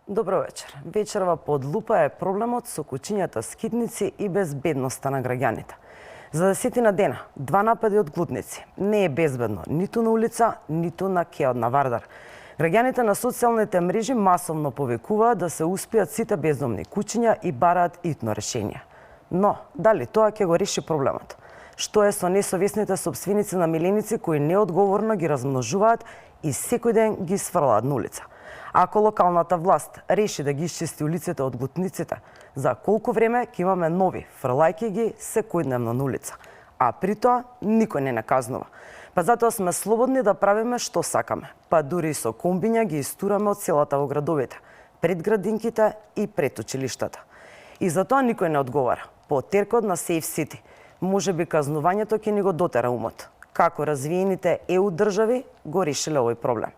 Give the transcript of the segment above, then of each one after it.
Добро вечер. Вечерва под лупа е проблемот со кучињата скитници и безбедноста на граѓаните. За 10 дена, 2 напади од глутници. Не е безбедно ниту на улица, ниту на кеот на Вардар. Граѓаните на социјалните мрежи масовно повикуваат да се успијат сите бездомни кучиња и бараат итно решение. Но, дали тоа ќе го реши проблемот? Што е со несовесните сопственици на миленици кои неодговорно ги размножуваат и секој ден ги сфрлаат на улица? Ако локалната власт реши да ги исчисти улиците од глутниците, за колку време ќе имаме нови, фрлајки ги секојдневно на улица? А при тоа никој не наказнува. Па затоа сме слободни да правиме што сакаме. Па дури и со комбиња ги истураме од селата во градовите, пред градинките и пред училиштата. И за тоа никој не одговара. По теркот на Safe City, можеби казнувањето ќе ни го дотера умот. Како развиените EU држави го решиле овој проблем.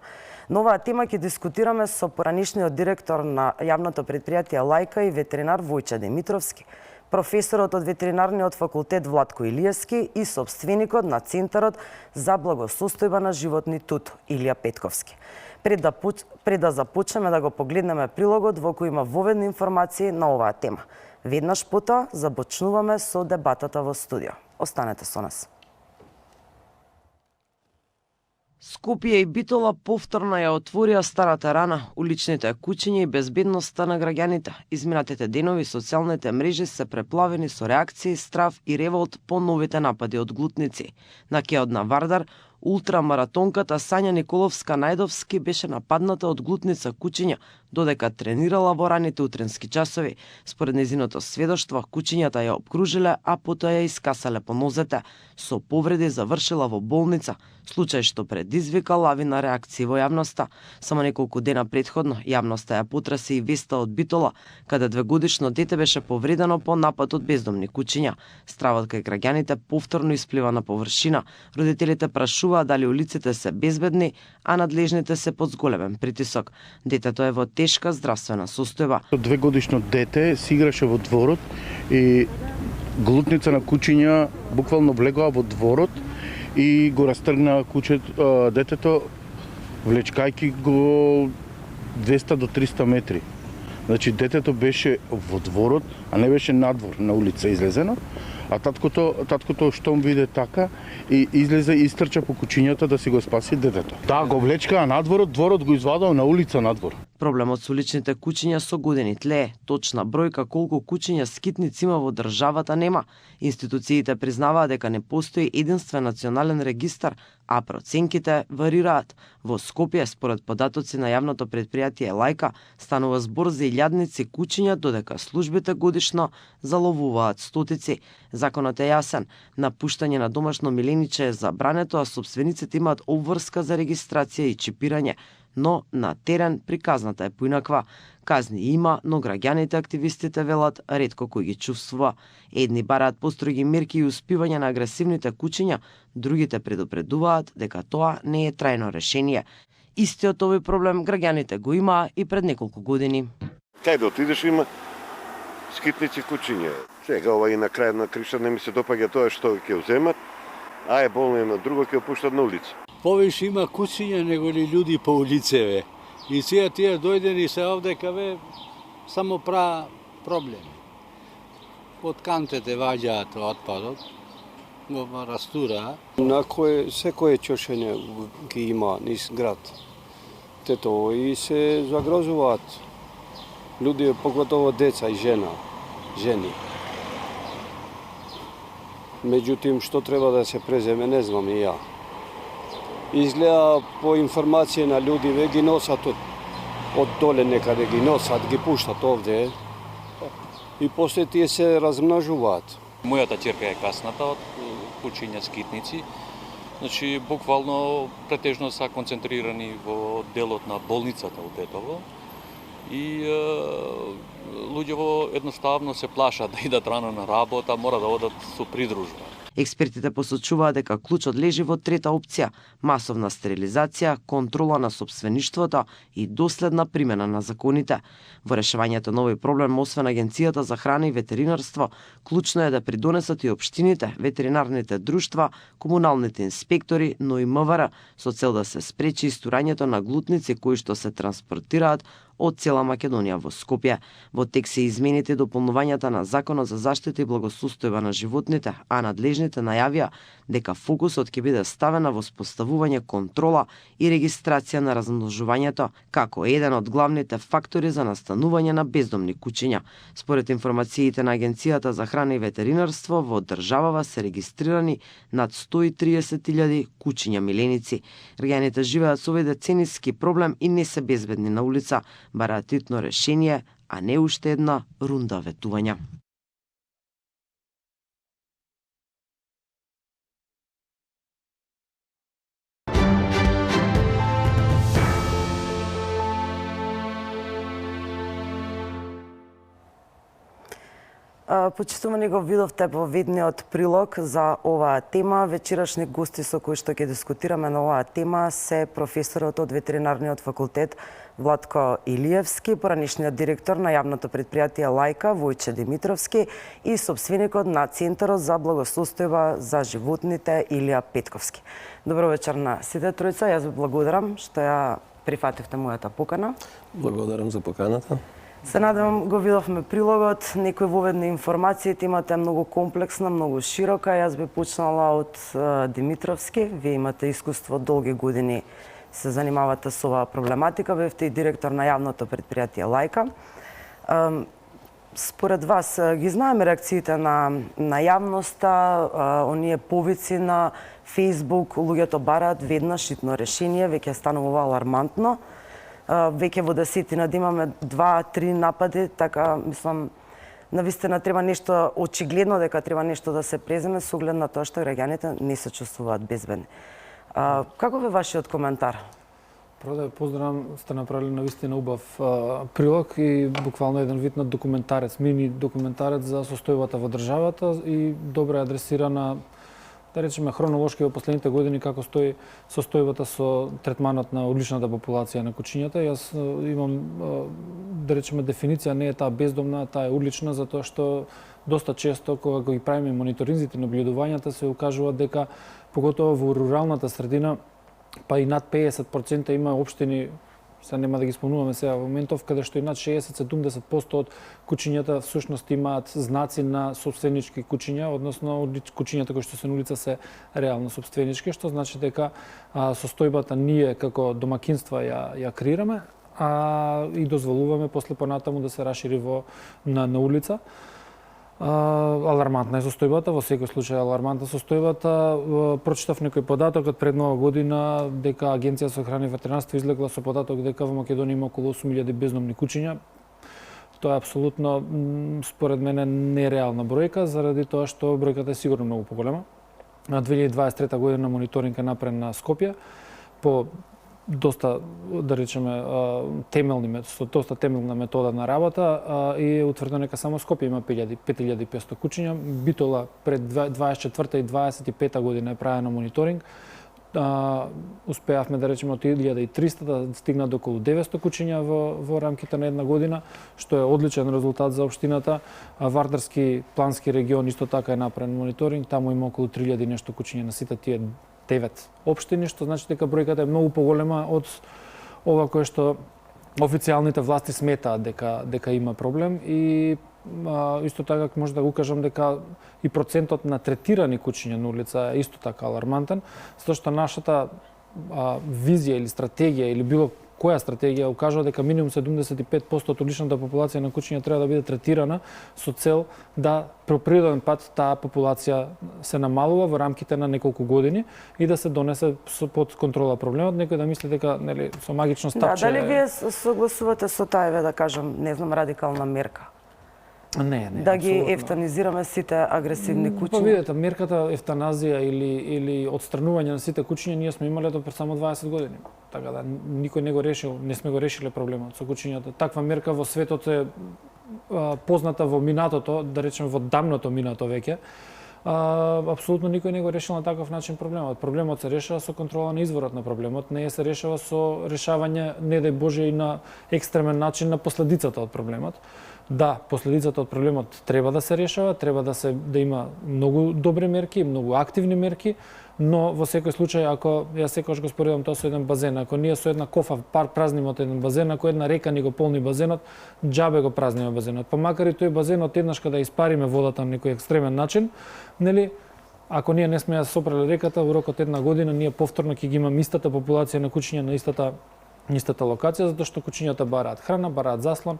На оваа тема ќе дискутираме со поранишниот директор на јавното предпријатие Лајка и ветеринар Војче Димитровски, професорот од ветеринарниот факултет Владко Илиевски и сопственикот на Центарот за благосостојба на животни ТУТ Илија Петковски. Пред да започнеме да го погледнеме прилогот во кој има воведни информации на оваа тема. Веднаш потоа започнуваме со дебатата во студио. Останете со нас. Скопје и Битола повторно ја отворија старата рана, уличните кучиња и безбедноста на граѓаните. Изминатите денови социјалните мрежи се преплавени со реакции, страв и револт по новите напади од глутници. На кеот на Вардар, ултрамаратонката Сања Николовска Најдовски беше нападната од глутница кучиња, додека тренирала во раните утренски часови. Според незиното сведоштво, кучињата ја обкружиле, а потоа ја искасале по нозете. Со повреди завршила во болница, случај што предизвика лавина реакции во јавноста. Само неколку дена претходно, јавноста ја потраси и веста од Битола, каде 2-годишно дете беше повредено по напад од бездомни кучиња. Стравот кај граѓаните повторно исплива на површина. Родителите прашуваат дали улиците се безбедни, а надлежните се под зголемен притисок. Детето е во тешка здравствена состојба. 2-годишно дете се играше во дворот и глутница на кучиња буквално влегоа во дворот и го растргна детето, влечкајќи го 200 до 300 метри. Значи детето беше во дворот, а не беше надвор на улица излезено, а таткото штом виде така и излезе и истрча по кучињата да си го спаси детето. Да, го влечкаа надворот, дворот го извадал на улица надвор. Проблемот со уличните кучиња со години тлее. Точна бројка колку кучиња скитници има во државата нема. Институциите признаваат дека не постои единствен национален регистар, а проценките варираат. Во Скопје, според податоци на јавното предпријатие Лајка, станува збор за илјадници кучиња, додека службите годишно заловуваат стотици. Законот е јасен. Напуштање на домашно милениче е забрането, а сопствениците имаат обврска за регистрација и чипирање. Но на терен приказната е поинаква. Казни има, но граѓаните активистите велат ретко кој ги чувствува. Едни бараат построги мерки и успивање на агресивните кучиња, другите предупредуваат дека тоа не е трајно решение. Истиот овој проблем граѓаните го имаа и пред неколку години. Кај да отидеш има скитници кучиња. Сега ова и на крај на кришта не ми се допаѓа тоа што ќе земат, а е болно на друго ќе пуштат на улица. Повеќе има кучиња него ли луѓе по улицеве. И сега тие дојдени се овде каве само прават проблеми. Од кантите ваѓаат отпадот, го растура. На секое чошење ги има низ град. Тето и се загрозуваат. Луѓе, поготово деца и жени. Меѓутим, што треба да се преземе, не знам и ја. Изгледа по информација на луѓе ги носат од доле некаде ги носат, ги пуштат овде и после тие се размножуваат. Мојата ќерка е касната од кучиња скитници. Значи буквално претежно се концентрирани во делот на болницата од Тетово и луѓето едноставно се плашат да идат рано на работа, мора да одат со придружба. Експертите посочуваат дека клучот лежи во трета опција – масовна стерилизација, контрола на сопствеништвото и доследна примена на законите. Во решавањето на овој проблем, освен Агенцијата за храна и ветеринарство, клучно е да придонесат и општините, ветеринарните друштва, комуналните инспектори, но и МВР, со цел да се спречи истурањето на глутници кои што се транспортираат од цела Македонија во Скопје. Во текст се измените и дополнувањата на Законот за заштита и благосостојба на животните, а надлежните најавија дека фокусот ќе биде ставен на воспоставување контрола и регистрација на размножувањето како еден од главните фактори за настанување на бездомни кучиња. Според информациите на Агенцијата за храна и ветеринарство, во државава се регистрирани над 130.000 кучиња миленици. Граѓаните живеат со овој децениски проблем и не се безбедни на улица, бараат итно решение, а не уште една рунда ветувања. Почитувани, го видовте во ведниот прилог за оваа тема. Вечерашни гости со кои што ќе дискутираме на оваа тема се професорот од ветеринарниот факултет Владко Илиевски, поранешниот директор на јавното предпријатие Лајка Војче Димитровски и сопственикот на Центарот за благосостојба за животните Илија Петковски. Добро вечер на сите тројца. Јас ви благодарам што ја прифативте мојата покана. Благодарам за поканата. Се надевам, го видовме прилогот, некои воведни информации, темата е многу комплексна, многу широка. Јас би почнала од Димитровски. Вие имате искуство долги години, се занимавате со оваа проблематика, бевте и директор на јавното предпријатие Лајка. Според вас, ги знаеме реакциите на јавноста, оние повици на Facebook, луѓето бараат веднаш итно решение, веќе станува алармантно. Веќе во десетина да имаме 2-3 напади, така, мислам, навистина треба нешто очигледно дека треба нешто да се преземе со оглед на тоа што граѓаните не се чувствуваат безбедни. Каков е вашиот коментар? Прво да ја поздравам, сте направили навистина убав прилог и буквално еден вид на документарец, мини документарец за состојбата во државата и добро адресирана, да речеме, хронолошки во последните години како стои состојбата со третманот на одличната популација на кучињата. Јас имам, да речеме, дефиниција не е таа бездомна, таа е одлична, затоа што доста често кога ги правиме мониторинзите и наблюдувањата се укажува дека поготово во руралната средина па и над 50% има општини, се нема да ги спомнуваме сега во моментов, каде што и над 60-70% од кучињата всушност имаат знаци на сопственички кучиња, односно кучињата кои што се на улица се реално сопственички, што значи дека состојбата ние како домакинства ја креираме, и дозволуваме после понатаму да се расшири на улица. Алармантна е состојбата, во секој случај алармантна состојбата. Прочитав некој податок од пред нова година дека Агенција за храна и ветеринарство излегла со податок дека во Македонија има околу 8.000 бездомни кучиња. Тоа е апсолутно, според мене, нереална бројка, заради тоа што бројката е сигурно многу поголема. На 2023 година мониторинг е направен на Скопје по доста, да речеме, доста темелна метода на работа и е утврдено дека само Скопје има 5500 кучиња. Битола пред 24 и 25 година е правено мониторинг. Успеавме да речеме од 1300 да стигна до околу 900 кучиња во рамките на една година, што е одличен резултат за општината. Вардарски плански регион исто така е направен мониторинг, таму има околу 3000 нешто кучиња на сите тие 9 општини, што значи дека бројката е многу поголема од ова кое што официјалните власти сметаат дека има проблем и исто така може да го кажам дека и процентот на третирани кучиња на улица е исто така алармантен, затоа што нашата визија или стратегија или било која стратегија укажува дека минимум 75% од уличната популација на кучиња треба да биде третирана со цел да по природен пат таа популација се намалува во рамките на неколку години и да се донесе под контрола проблемот. Некој да мисли дека нели со магично стапче. Дали вие согласувате со таа, да кажам, не знам, радикална мерка? Не, да ги ефтанизираме сите агресивни кучиња? Па видете, мерката ефтаназија или отстранување на сите кучиња ние сме имале до пред само 20 години. Така да никој не го решил, не сме го решиле проблемот со кучињата. Таква мерка во светот е позната во минатото, да речеме во дамното минато веќе. апсолутно никој не го решил на таков начин проблемот. Проблемот се решава со контрола на изворот на проблемот, не се решава со решавање, не дај Боже, и на екстремен начин на последицата од проблемот. Да, последицата од проблемот треба да се решава, треба да има многу добри мерки, многу активни мерки, но во секој случај, ако јас секогаш го споредам тоа со еден базен, ако ние со една кофа празниме од еден базен, ако една река ни го полни базенот, џабе го празниме базенот. Па макар и тој базенот еднаш кога да испариме водата на некој екстремен начин, нели, ако ние не сме ја сопрели реката, во рокот една година ние повторно ќе ги имаме истата популација на кучиња на истата локација, затоа што кучињата бараат храна, бараат заслон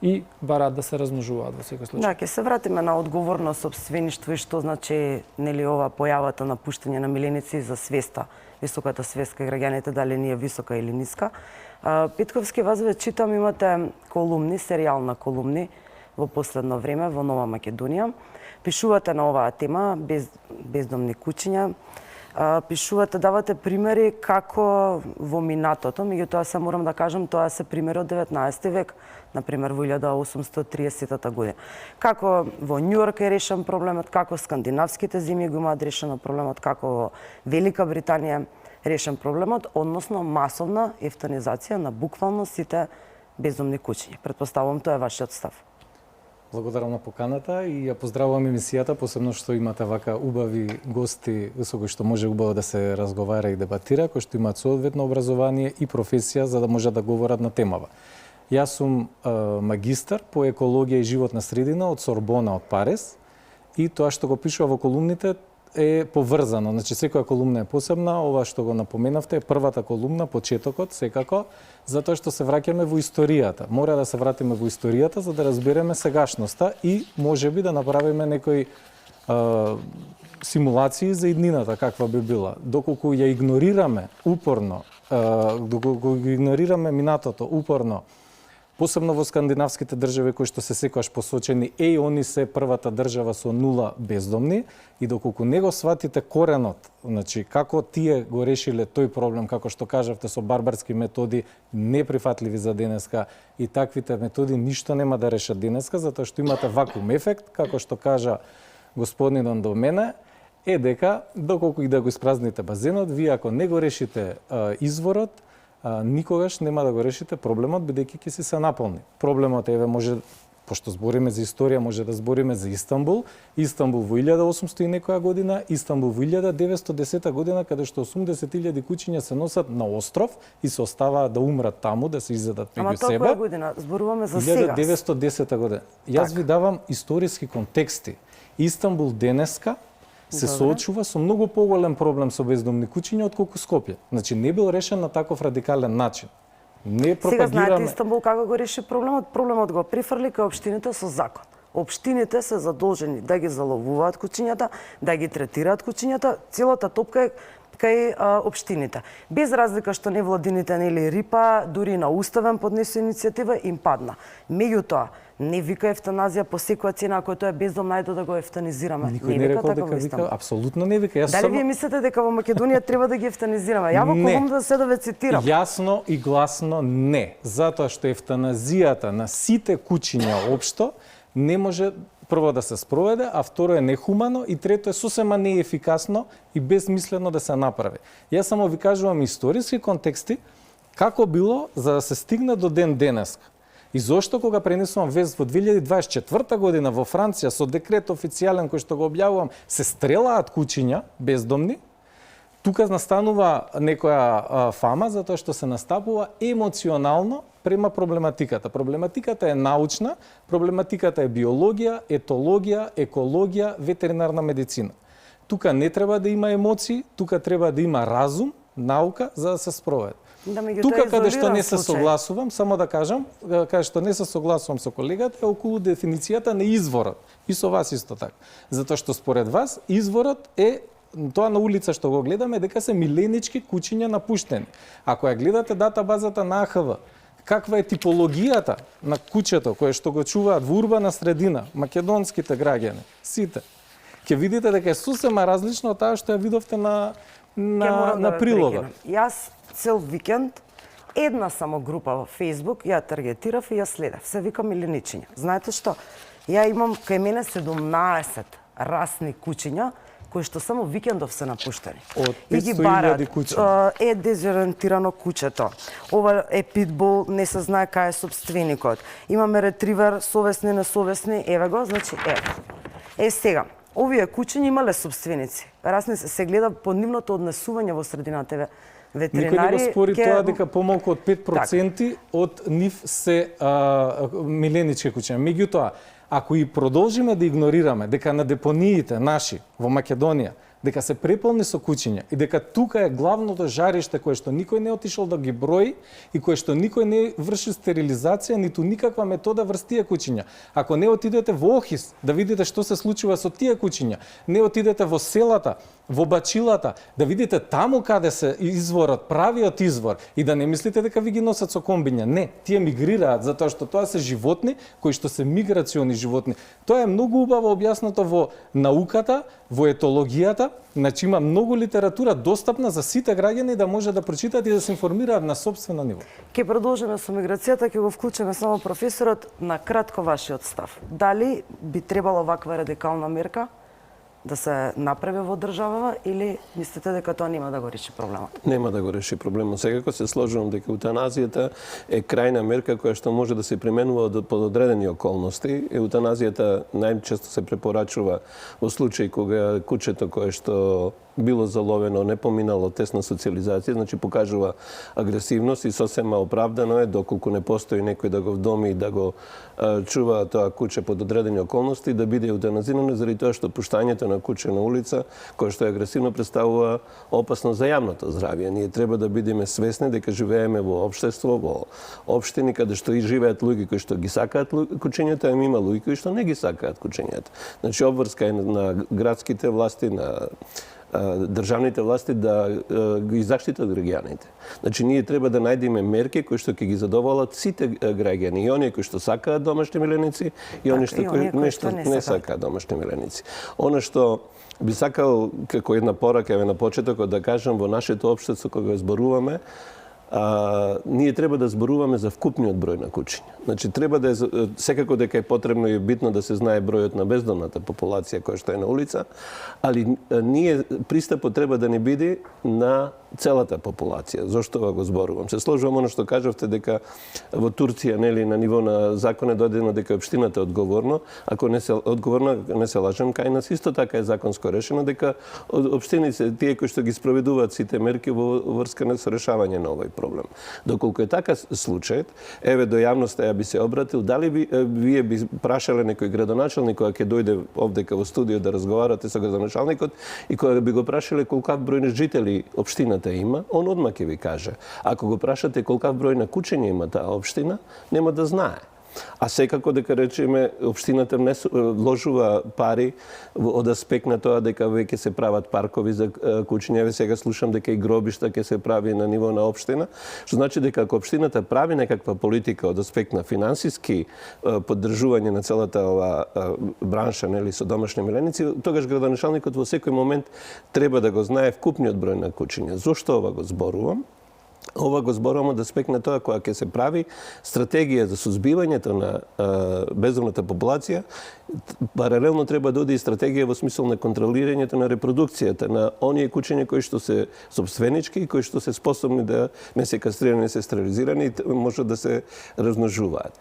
и бараат да се размножуваат во секој случај. Да, ќе се вратиме на одговорно сопствеништво и што значи, нели, ова појавата на пуштање на миленици за свеста, високата свест кај граѓаните, дали ни е висока или ниска. Петковски, вас ве читам, имате колумни, серијална колумни во последно време во Нова Македонија. Пишувате на оваа тема, бездомни кучиња. Пишувате, давате примери како во минатото, меѓутоа се морам да кажам, тоа се примери од 19 век, например во 1830 година. Како во Њујорк е решен проблемот, како скандинавските земји го имаат решено проблемот, како во Велика Британија решен проблемот, односно масовна ефтанизација на буквално сите бездомни кучиња. Претпоставувам тоа е вашиот став. Благодарам на поканата и ја поздравувам емисијата, посебно што имате вака убави гости со кои што може убаво да се разговара и дебатира, кои што имаат соодветно образование и професија за да може да говорат на темава. Јас сум магистар по екологија и животна средина од Сорбона од Париз и тоа што го пишува во колумните е поврзано. Значи, секоја колумна е посебна, ова што го напоменавте е првата колумна, почетокот, секако, затоа што се враќаме во историјата. Мора да се вратиме во историјата за да разбереме сегашноста и можеби да направиме некои симулации за иднината каква би била. Доколку ја игнорираме упорно, доколку ги игнорираме минатото упорно, посебно во скандинавските држави кои што се секогаш посочени, они се првата држава со нула бездомни, и доколку не го сватите коренот, значи како тие го решиле тој проблем, како што кажавте, со барбарски методи, неприфатливи за денеска, и таквите методи ништо нема да решат денеска, затоа што имате вакуум ефект, како што кажа господинот до мене, е дека доколку и да го испразните базенот, вие ако не го решите изворот, никогаш нема да го решите проблемот, бидејќи ќе се наполни. Проблемот еве може, пошто збориме за историја, може да збориме за Истанбул. Истанбул во 1800 и некоја година, Истанбул во 1910 година, каде што 80.000 кучиња се носат на остров и се оставаат да умрат таму, да се изедат меѓу себе. Ама тоа која година? Зборуваме за сега. 1910 година. Јас ви давам историски контексти. Истанбул денеска се соочува со многу поголем проблем со бездомни кучиња отколку Скопје. Значи не бил решен на таков радикален начин. Не пропагираме. Сега знаете Истанбул како го реши проблемот? Проблемот го прифрли кај општините со закон. Општините се задолжени да ги заловуваат кучињата, да ги третираат кучињата, целата топка е кај општините. Без разлика што невладините нели рипа, дури на уставен поднесу иницијатива им падна. Меѓутоа, не вика ефтаназија по секоја цена, ако тоа е бездом, најдо да го ефтанизираме. Никој не рекол дека вика, апсолутно не вика. Дали вие мислите дека во Македонија треба да ги ефтанизираме? Ја во колум да се да ве цитирам. Јасно и гласно не, затоа што ефтаназијата на сите кучиња општо не може прво да се спроведе, а второ е нехумано и трето е сосема неефикасно и безмислено да се направи. Јас само ви кажувам историски контексти како било за да се стигне до ден денеска. И зошто кога пренесувам вест во 2024 година во Франција со декрет официјален кој што го објавувам, се стрелаат кучиња бездомни, тука настанува некоја фама затоа што се настапува емоционално према проблематиката. Проблематиката е научна, проблематиката е биологија, етологија, екологија, ветеринарна медицина. Тука не треба да има емоции, тука треба да има разум, наука за да се спроведе. Тука каде што не се согласувам, само да кажам, каде што не се согласувам со колегата е околу дефиницијата на изворот. И со вас исто така. Затоа што според вас изворот е тоа на улица што го гледаме дека се миленички кучиња напуштени. Ако ја гледате датабазата на АХВ, каква е типологијата на кучето кое што го чуваат во урбана средина, македонските граѓани, сите, ќе видите дека е сосема различно од таа што ја видовте на прилогот. Јас цел викенд една само група во Facebook ја таргетирав и ја следев. Се вика миленичиња. Знаете што? Ја имам кај мене 17 расни куќиња кои што само викендов се напуштени. Од И ги 500.000 барат, куќа. е дезориентирано куќето. Ова е питбул, не се знае кај е собственикот. Имаме ретривер, совесни, несовесни, еве го, значи сега, овие куќиња имале собственици. Расни се гледа по нивното однесување во средината. Ветеринари Никој не го спори тоа дека помалку од 5% Так. од нив се миленички куќиња. Меѓутоа, ако и продолжиме да игнорираме дека на депониите наши во Македонија дека се преполни со куќиња и дека тука е главното жариште кое што никој не отишол да ги брои и кое што никој не врши стерилизација, ниту никаква метода врз тие куќиња. Ако не отидете во Охис да видите што се случува со тие куќиња, не отидете во селата, во Бачилата, да видите таму каде се изворот, правиот извор и да не мислите дека ви ги носат со комбиња. Не, тие мигрираат затоа што тоа се животни кои што се миграциони животни. Тоа е многу убаво објаснато во науката, во етологијата, значи има многу литература достапна за сите граѓани да може да прочитаат и да се информираат на сопствено ниво. Ќе продолжиме со миграцијата, ќе го вклучиме само професорот на кратко вашиот став. Дали би требало ваква радикална мерка да се направи во државава или мислите дека тоа нема да го реши проблемот? Нема да го реши проблемот. Секако се сложувам дека еутаназијата е крајна мерка која што може да се применува под одредени околности. Еутаназијата најчесто се препорачува во случај кога кучето кое што било заловено, не поминало тесна социализација, значи покажува агресивност и сосема оправдано е доколку не постои некој да го вдоми и да го чува тоа куче под одредени околности, да биде еутаназирано заради тоа што пуштањето на куче на улица, кое што е агресивно, представува опасност за јавното здравје. Ние треба да бидеме свесни дека живееме во општество, во општини каде што и живеат луѓе кои што ги сакаат кучињата, а има луѓе кои што не ги сакаат кучињата. Значи обврска е на градските власти, на државните власти да ги заштитат граѓаните. Значи ние треба да најдеме мерки кои што ќе ги задоволат сите граѓани, и оние кои што сакаат домашни миленици и оние што не сакаат домашни миленици. Она што би сакал како една порака на почетокот да кажам во нашето општество кога зборуваме, ние треба да зборуваме за вкупниот број на кучиња. Значи треба да секако дека е потребно и битно да се знае бројот на бездомната популација која што е на улица, али ние пристапот треба да не биде на целата популација. Зошто го зборувам? Се сложувам оно што кажавте дека во Турција нели на ниво на закон е додадено дека општината е одговорна, ако не се одговорна, не се лажем, кај нас исто така е законско решено дека општините тие кои што ги спроведуваат сите мерки во врска со решавање на овој проблем. Доколку е така случајот, еве до јавноста ја би се обратил, дали вие би прашале некој градоначалник кога ќе дојде овдека во студио да разговарате со градоначалникот и кога би го прашале колкав број на жители општината има, он одма ќе ви каже. Ако го прашате колкав број на кучиња има таа општина, нема да знае. А секако дека речеме општината вложува пари од аспект на тоа дека веќе се прават паркови за кучиња, сега слушам дека и гробишта ќе се прави на ниво на општина, што значи дека ако општината прави некаква политика од аспект на финансиски поддржување на целата ова бранша нели со домашни миленици, тогаш градоначалникот во секој момент треба да го знае вкупниот број на кучиња. Зошто ова го зборувам? Ова го зборувам од аспект на тоа кога ќе се прави стратегија за сузбивањето на бездомната популација, паралелно треба да оди и стратегија во смисол на контролирањето на репродукцијата на оние кучиња кои што се сопственички и кои што се способни да не се кастрирани, не се стерилизирани и може да се размножуваат.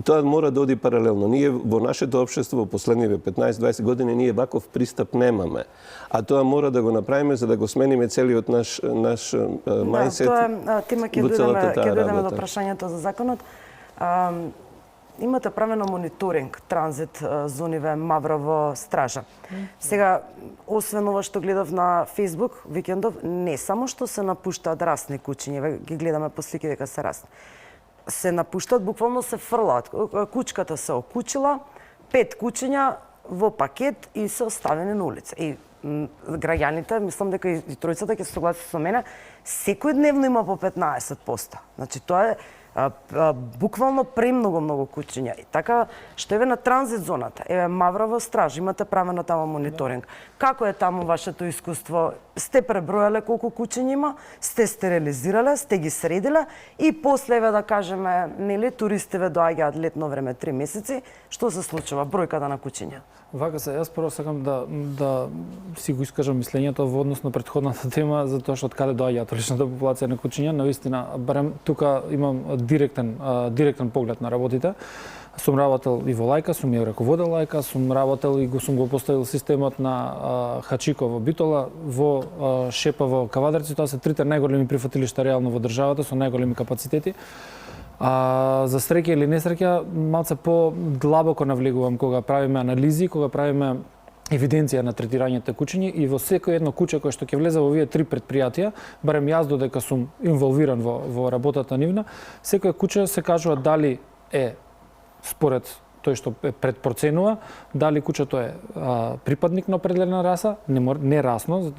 Тоа мора да оди паралелно. Ние во нашето општество во последниве 15-20 години ние ваков пристап немаме. А тоа мора да го направиме за да го смениме целиот наш мајндсет. Тоа е тема, ќе дојдеме до прашањето за законот. Имате правено мониторинг, транзит, зониве, Маврово, Стража. Сега, освен ова што гледав на Facebook викендов, не само што се напуштаат расни кучиња, ги гледаме по слики дека се расни. Се напуштаат, буквално се фрлаат. Кучката се окучила, 5 кучиња во пакет и се оставени на улица. И граѓаните, мислам дека и тројцата ќе се согласат со мене, секој дневно има по 15%. Значи, тоа е Буквално премногу кучиња. И така, што еве на транзит зоната, еве Маврово страж, имате правено таму мониторинг. Како е таму вашето искуство? Сте пребројале колку кучиња има, сте стерилизирале, сте ги средиле и после еве да кажеме, нели туристиве доаѓаат летно време 3 месеци, што се случува бројката на кучиња? Вака се, јас прво сакам да си го искажам мислењето во однос на претходната тема, затоа што од каде доаѓаат личната популација на кучиња, навистина, барем тука имам директен поглед на работите. Сум работел и во Лајка, сум ја раководел Лајка, сум работел и сум го поставил системот на Хачико во Битола, во Шепа во Кавадарци, тоа се трите најголеми прифатилишта реално во државата со најголеми капацитети. За среќа или несреќа, малце по-длабоко навлегувам кога правиме анализи, кога правиме евиденција на третирањето кучиња и во секој едно куче кое што ќе влезе во овие 3 предпријатија, барем јас додека сум инволвиран во работата нивна, секој куче се кажува дали е според тој што предпроценува, дали кучето е припадник на определена раса, не расно, за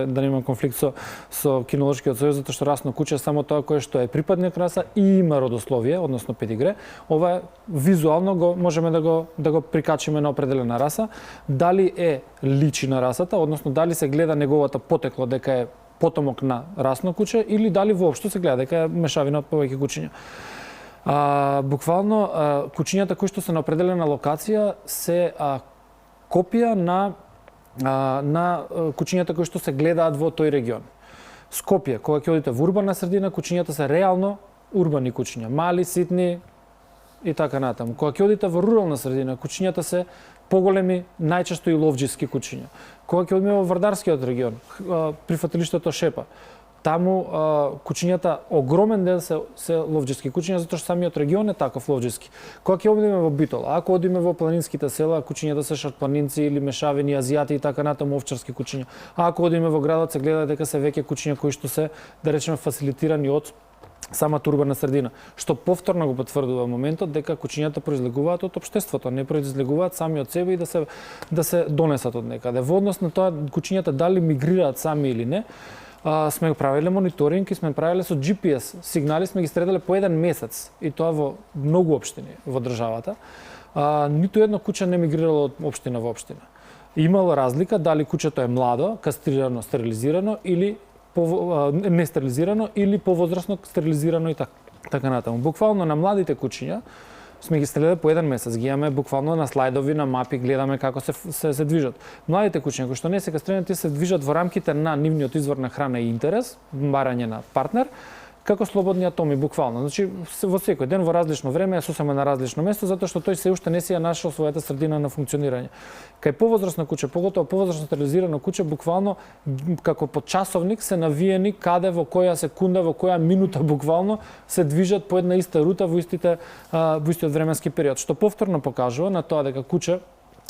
да не има конфликт со кинолошкиот сојуз, затоа што расно куче е само тоа кое што е припадник раса и има родословие, односно педигре. Ова е визуално можеме да го прикачиме на определена раса, дали е личи на расата, односно дали се гледа неговото потекло дека е потомок на расно куче или дали воопшто се гледа дека е мешавина од повеќе кучиња. Буквално, кучињата кои што се на определена локација се копија на кучињата кои што се гледаат во тој регион. Скопје, кога ќе одите во урбана средина, кучињата се реално урбани кучиња, мали, ситни и така натаму. Кога ќе одите во рурална средина, кучињата се поголеми, најчесто и ловџиски кучиња. Кога ќе одиме во Вардарскиот регион, прифатилиштето Шепа, таму кучињата огромен дел се ловџиски кучиња, затоа што самиот регион е таков ловџиски. Кога ќе одиме во Битола, ако одиме во планинските села, кучињата се шарпланинци или мешавени азијати и така натаму овчарски кучиња. А ако одиме во градот се гледа дека се веќе кучиња кои што се, да речеме, фасилитирани од самата урбана средина, што повторно го потврдува моментот дека кучињата произлегуваат од општеството, не произлегуваат сами од себе и да се донесат од некаде. Во однос на тоа кучињата дали мигрираат сами или не, сме правиле мониторинг и сме правиле со GPS сигнали, сме ги средале по 1 месец и тоа во многу општини во државата. Ниту едно куче не мигрирало од општина во општина. Имало разлика дали кучето е младо, кастрирано, стерилизирано или не стерилизирано или повозрасно стерилизирано и така натаму. Буквално на младите кучиња сме ги следеле по 1 месец, ги имаме буквално на слайдови, на мапи, гледаме како се движат. Младите кучиња кои што не се кастрирани, тие се движат во рамките на нивниот извор на храна и интерес, барање на партнер, како слободни атоми буквално. Значи во секој ден во различно време, сосема на различно место, затоа што тој се уште не си ја нашол својата средина на функционирање. Кај повозрасно куче, поготово повозрасно стерилизирано куче, буквално како по часовник се навиени каде, во која секунда, во која минута буквално се движат по една иста рута во истиот временски период, што повторно покажува на тоа дека куче,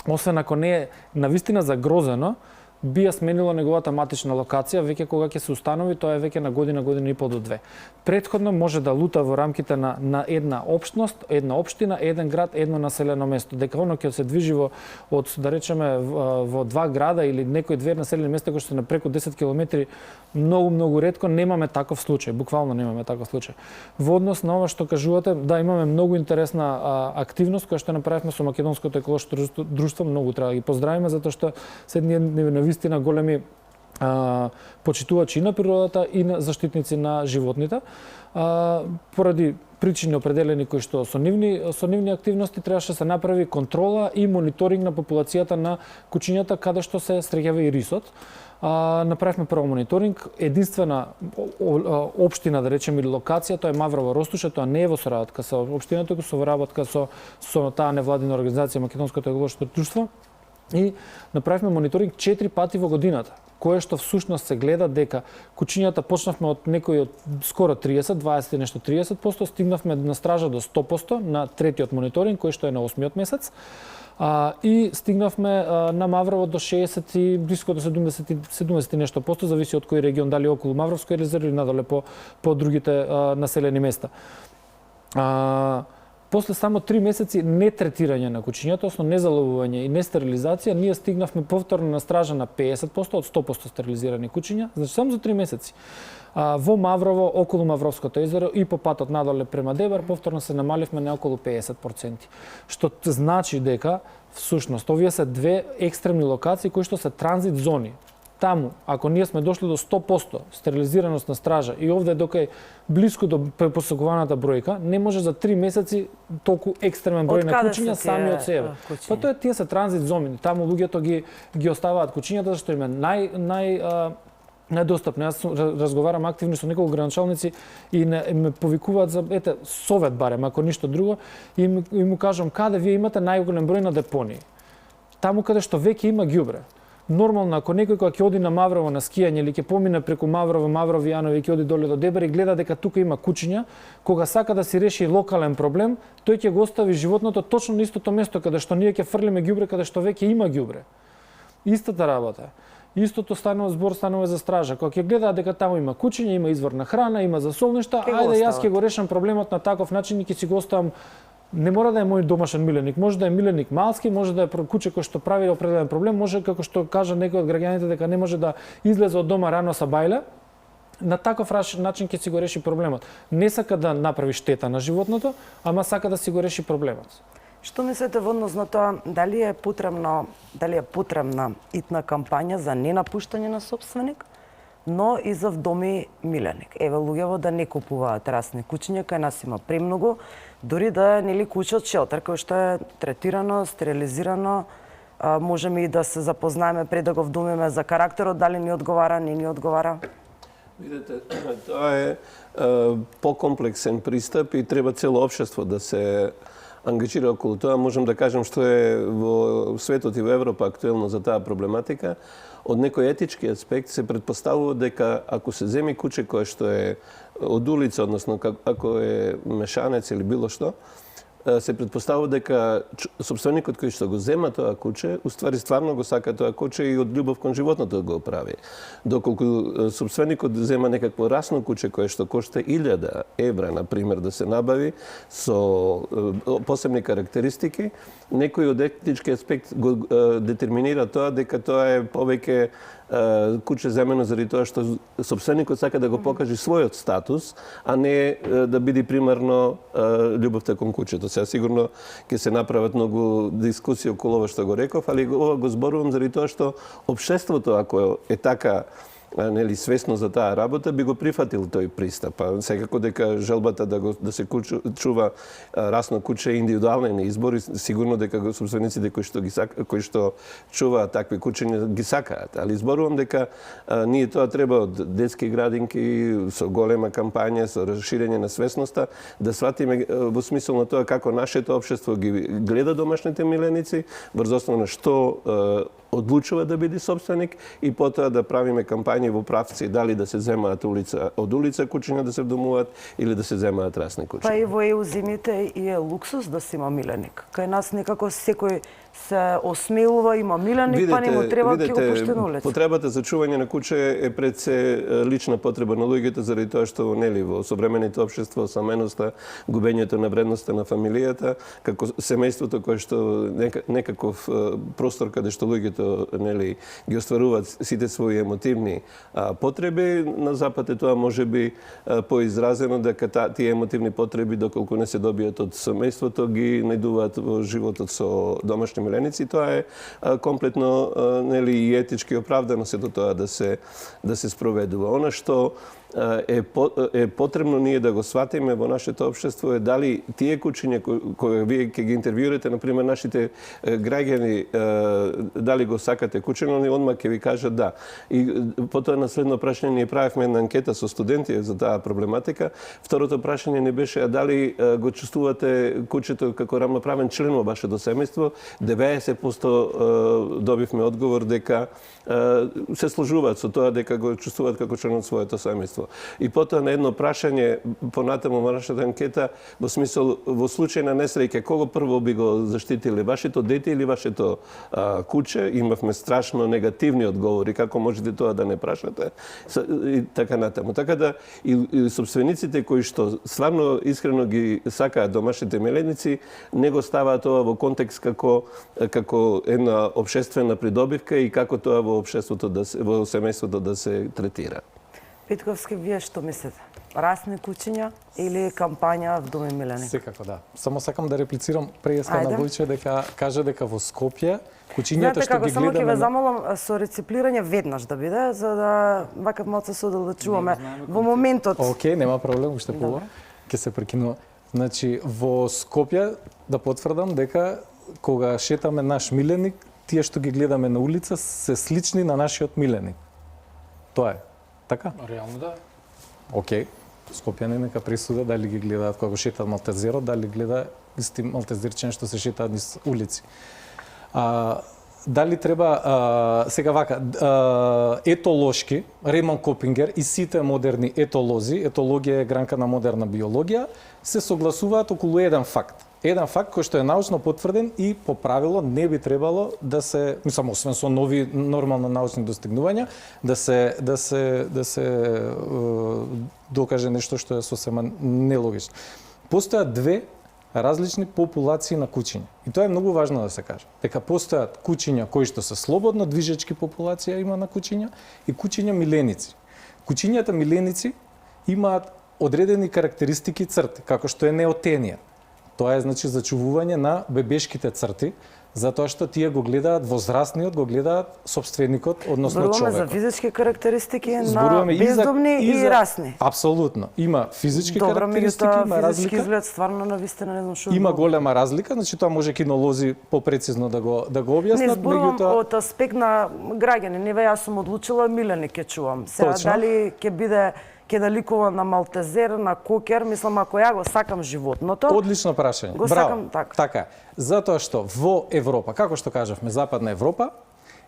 освен ако не е навистина загрозено, би ја сменило неговата матична локација, веќе кога ќе се установи, тоа е веќе на година и пол до 2. Предходно може да лута во рамките на една општност, една општина, еден град, едно населено место. Дека оно ќе се движи од, да речеме, во 2 града или некои 2 населени места кои што се на преку 10 километри, многу ретко немаме таков случај, буквално немаме таков случај. Во однос на ова што кажувате, да, имаме многу интересна активност која што направивме со Македонското еколошко друштво, многу треба да ги поздравиме затоа што се навистина големи почитувачи на природата и на заштитници на животните. Поради причини определени кои што со нивни активности требаше се направи контрола и мониторинг на популацијата на кучињата каде што се среќава и рисот. Направивме прво мониторинг, единствена општина, да речеме, или локација, тоа е Маврово Ростуше, тоа не е во соработка со општината, туку со работка со таа невладина организација Македонското еколошко друштво. И направивме мониторинг 4 пати во годината, кое што всушност се гледа дека кучињата почнавме од некои од скоро 30, 20 и нешто 30%, стигнавме на стража до 100% на третиот мониторинг, кој што е на 8-миот месец. И стигнавме на Маврово до 60 и близко до 70 и нешто посто, зависи од кој регион, дали околу Мавровској резерв или надоле по другите населени места. после само 3 месеци не третирање на кучињата, односно незаловување и нестерилизација, ние стигнавме повторно на стража на 50% од 100% стерилизирани кучиња, значи само за 3 месеци. Во Маврово, околу Мавровското езеро и по патот надоле према Дебар, повторно се намаливме на околу 50%. Што значи дека, всушност, овие се две екстремни локации кои што се транзит зони. Таму, ако ние сме дошли до 100% стерилизираност на стража и овде докај блиску до посакуваната бројка, не може за 3 месеци толку екстремен број на кучиња сами од себе. Па тоа тие се транзит зони. Таму луѓето ги оставаат кучињата зашто им е недостапно. Јас разговарам активно со неколку граначалници и ме повикуваат за совет барем, ако ништо друго, и му кажам каде вие имате најголем број на депонии. Таму каде што веќе има ѓубре. Нормално, ако некој кога ќе оди на Маврово на скијање или ќе помине преку Маврово, Јанови, ќе оди доле до Дебар и гледа дека тука има кучиња, кога сака да си реши локален проблем, тој ќе го остави животното точно на истото место каде што ние ќе фрлиме ѓубре, каде што веќе има ѓубре. Истата работа. Истото станува за стража. Кога ќе гледаат дека таму има кучиња, има извор на храна, има засолништа, ајде јас ќе го решам проблемот на таков начин и ќе си го оставам. Не мора да е мој домашен миленик, може да е миленик малски, може да е куче кој што прави определен проблем, може како што кажа некој од граѓаните дека не може да излезе од дома рано са бајле. На таков начин ќе си го реши проблемот. Не сака да направи штета на животното, ама сака да си го реши проблемот. Што мислите во однос на тоа, дали е потребна итна кампања за ненапуштање на сопственик, но и за вдоми миленик? Еве луѓето да не купуваат расни кучиња, кај нас има премногу, дури да е нели куче од шелтер кој што е третирано, стерилизирано, можеме и да се запознаеме пред да го вдумиме за карактерот, дали ни одговара, не ни одговара. Видете, тоа е покомплексен пристап и треба цело општество да се ангажира околу тоа. Можам да кажам што е во светот и во Европа актуелно за таа проблематика. Од некој етички аспект се претпоставува дека ако се земи куче кое што е од улица, односно ако е мешанец или било што, се претпоставува дека сопственикот кој што го зема тоа куче, уствари стварно го сака тоа куче и од љубов кон животното го прави. Доколку сопственикот зема некакво расно куче кое што кошта 1000 евра, на пример, да се набави со посебни карактеристики, некој од етички аспект го детерминира тоа дека тоа е повеќе куче земено заради тоа што сопственикот сака да го покаже својот статус, а не да биде примерно љубовта кон кучето. Сега сигурно ќе се направат многу дискусии околу ова што го реков, али ова го зборувам заради тоа што општеството, ако е така нели свесно за таа работа, би го прифатил тој пристап. Секако дека желбата да се чува расно куче индивидуален избор, сигурно дека сопствениците кои што чуваат такви кучиња ги сакаат. Али зборувам дека ние тоа треба од детски градинки со голема кампања, со расширење на свесноста, да сватиме во смисол на тоа како нашето општество ги гледа домашните миленици, врз основа на што одлучува да биде сопственик и потоа да правиме кампањи во правци дали да се земаат од улица кучиња да се вдомуваат или да се земаат расни кучиња. Па и во ЕУ зимите и е луксус да се има миленик. Кај нас некако секој се осмелува, има миленик, па не му треба ќе го пушти на улица. Потребата за чување на куче е пред се лична потреба на луѓето заради тоа што нели во современите општества саменоста, губењето на вредноста на фамилијата, како семејството кое што некаков простор каде што луѓето нели ги остваруваат сите своји емотивни потреби, на запад е тоа можеби поизразено дека тие емотивни потреби доколку не се добијат од семејството ги најдуваат во животот со домашни миленици. Тоа е комплетно нели и етички оправдано сето тоа да се спроведува. Она што е потребно ние да го сватиме во нашето општество е дали тие кучиња кои вие ќе ги интервјуирате, например, нашите граѓани, дали го сакате кучиња, они одма ќе ви кажат да. И потоа на следно прашање ние правевме една анкета со студенти за таа проблематика. Второто прашање не беше дали го чувствувате кучето како рамноправен член во вашето семејство. 90% добивме одговор дека се сложуваат со тоа дека го чувствуваат како член од своето семејство. општество. И потоа на едно прашање, понатаму нашата анкета, во смисол, во случај на несреќа, кого прво би го заштитиле, вашето дете или вашето куче? Имавме страшно негативни одговори, како можете тоа да не прашате, и така натаму. Така да, и собствениците кои што стварно искрено ги сакаат домашните меленици, не го ставаат тоа во контекст како една општествена придобивка и како тоа во општеството во семејството да се третира. Петковски, вие што мислите? Расни кучиња или кампања в Доме Миленик? Секако да. Само сакам да реплицирам преска на Војче дека каже дека во Скопје кучињата Знаете што како, ги само ќе ве гледаме замолам со рециклирање веднаш да биде, за да вака малце се да чуваме во моментот. Океј, нема проблем, уште побара. Ќе се прекинува. Значи, во Скопје да потврдам дека кога шетаме наш миленик, тие што ги гледаме на улица се слични на нашиот миленик. Тоа е. Така? Реално да. Океј. Скопјани нека пресуда дали ги гледаат кога шетаат малтезерот, дали гледа исти малтезерчен што се шетаат низ улици. Дали треба сега вака етолошки, Ремон Копингер и сите модерни етолози, етологија е гранка на модерна биологија, се согласуваат околу еден факт. Еден факт кој што е научно потврден и по правило не би требало да се, мислам, освен со нови нормално научни достигнувања, да се докаже нешто што е сосема нелогично. Постојат две различни популации на кучиња. И тоа е многу важно да се каже. Дека постојат кучиња кои што се слободно движечки популација има на кучиња и кучиња миленици. Кучињата миленици имаат одредени карактеристики и црти, како што е неотенија. Тоа е значи зачувување на бебешките црти, затоа што тие го гледаат возрастниот, го гледаат собственикот, односно човекот. Зборуваме за физички карактеристики на бездомни и расни. Апсолутно. Има физички карактеристики, има разлика. Физички изглед стварно навистина не знам што. Има голема разлика, значи тоа може кинолози попрецизно да го објаснат. Не зборувам од аспект на граѓани, не јас сум одлучила миленик ќе чувам. Сега дали ќе биде ќе да ликува на малтезер, на кокер, мислам ако ја го сакам животното. Одлично прашање. Го Браво. сакам така. Така. Затоа што во Европа, како што кажавме, Западна Европа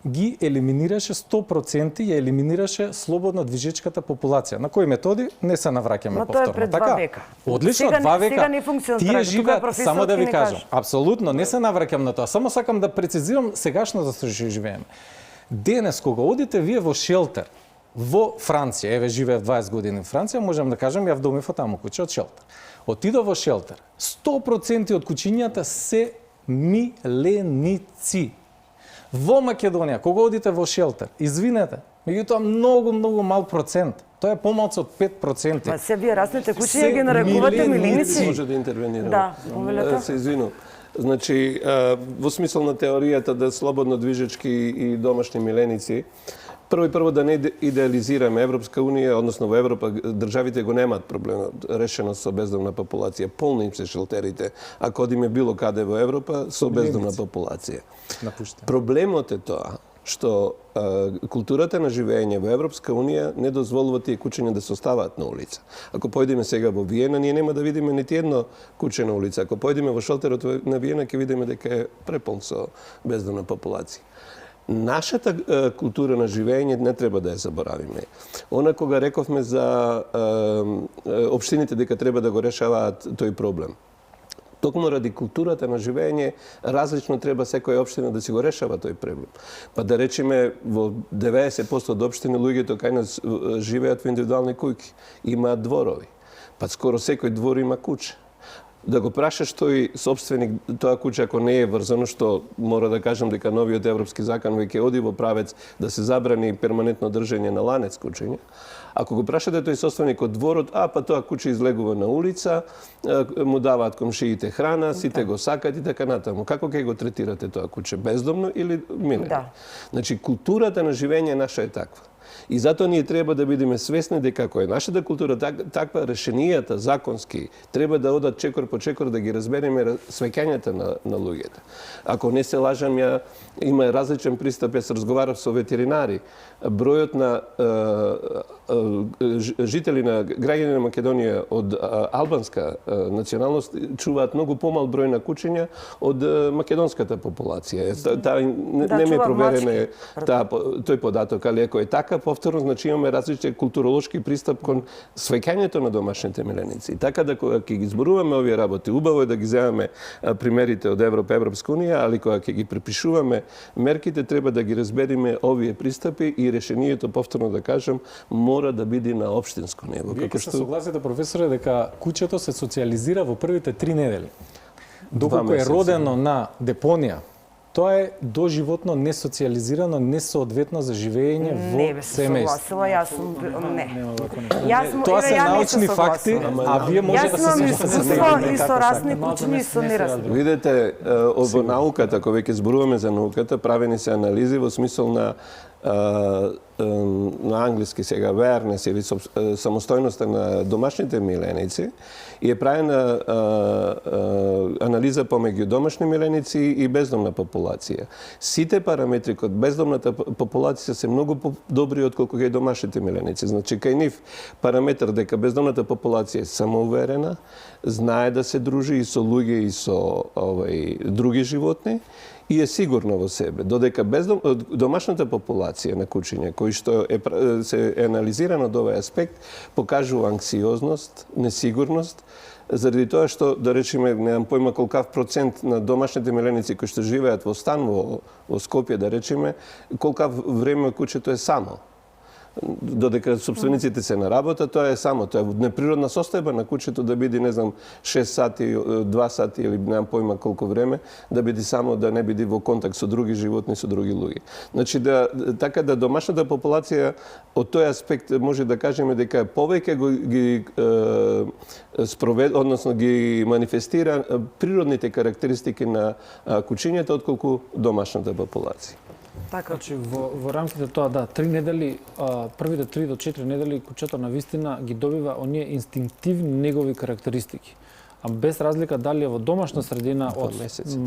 ги елиминираше 100% ја елиминираше слободно движечката популација. На кои методи не се навраќаме повторно. Тоа е пред 2 века. Одлично, сега, 2 века. Сега не функционира. Тие живеат, само да ви кажам. Апсолутно, не се навраќам на тоа. Само сакам да прецизирам сегашното што живееме. Денес кога одите вие во шелтер, во Франција, еве живеев 20 години во Франција, можам да кажам, ја вдомив таму куќа од шелтер. Отидов во шелтер, 100% од кучињата се миленици. Во Македонија, кога одите во шелтер, извинете, меѓутоа многу мал процент. Тоа е помалку од 5%. Ма се вие расните кучиња ги нарекувате миленици? Може да интервенирам. Да, помилете. Се извинувам. Значи, во смисол на теоријата да слободно движечки и домашни миленици, прво да не идеализираме Европска унија, односно во Европа државите го немаат проблем решено со бездомна популација. Полни им се шелтерите, ако одиме било каде во Европа со бездомна популација. Проблемот е тоа што културата на живење во Европска унија не дозволува тие кучиња да се оставаат на улица. Ако појдеме сега во Виена, ние нема да видиме нити едно куче на улица. Ако појдеме во шелтерот на Виена, ќе видиме дека е преполн со бездомна популација. Нашата култура на живење не треба да ја заборавиме. Она кога рековме за општините дека треба да го решаваат тој проблем. Токму ради културата на живење, различно треба секоја општина да си го решава тој проблем. Па да речеме, во 90% од општини луѓето кај нас живеат во индивидуални куќи, имаат дворови. Па скоро секој двор има куче. Да го прашаш тој собственик тоа куче ако не е врзано, што мора да кажам дека новиот европски закон веќе оди во правец да се забрани перманентно држење на ланец кучиња. Ако го прашате тој собственик од дворот, па тоа куче излегува на улица, му даваат комшиите храна, сите го сакаат и така натаму. Како ќе го третирате тоа куче, бездомно или милено? Да. Значи културата на живење наша е таква. И затоа ние треба да бидеме свесни дека ако е нашата култура таква, решенијата законски треба да одат чекор по чекор да ги разбереме свеќањата на луѓето. Ако не се лажам, има различен пристап, јас разговарав со ветеринари. Бројот на жители на граѓани на Македонија од албанска националност чуваат многу помал број на кучиња од македонската популација. Не ми е проверен тој податок, али ако е така, повторно значи имаме различен културолошки пристап кон свеќањето на домашните миленици. Така да кога ќе ги зборуваме овие работи, убаво е да ги земаме примерите од Европска унија, али кога ќе ги препишуваме мерките, треба да ги разбериме овие пристапи и решението, повторно да кажам, мора да биде на општинско ниво. Вие се согласите, професоре, дека кучето се социализира во првите 3 недели. Доколку е родено на депонија, тоа е доживотно несоциализирано, несоодветно за живеење во семејство. Тоа се научни факти, а вие може да се согласите. Исто расни кучиња и со нерасни. Видете, во науката, кога ќе зборуваме за науката, правени се анализи во смисол на англиски сега awareness или самостојноста на домашните миленици и е правена анализа помеѓу домашни миленици и бездомна популација. Сите параметри код бездомната популација се многу подобри отколку кај домашните миленици. Значи кај нив параметар дека бездомната популација е самоуверена, знае да се дружи и со луѓе и со други животни и е сигурно во себе. Додека домашната популација на кучиња, кои што се анализирано од овој аспект, покажува анксиозност, несигурност, заради тоа што, да речеме, немам појма колкав процент на домашните миленици кои што живеат во стан во Скопје, да речеме, колкав време кучето е само. Додека собствениците се на работа, тоа е само, тоа е неприродна состојба на кучето да биде, не знам, 6 сати, 2 сати или немам појма колку време, да биде само, да не биде во контакт со други животни, со други луѓе. Значи, така да домашната популација од тој аспект може да кажеме дека повеќе ги односно ги манифестира природните карактеристики на кучињата отколку домашната популација. Така, значи во рамките тоа, да, 3 недели, првите 3 до 4 недели кучето на вистина ги добива оние инстинктивни негови карактеристики. А без разлика дали е во домашна средина од месеци.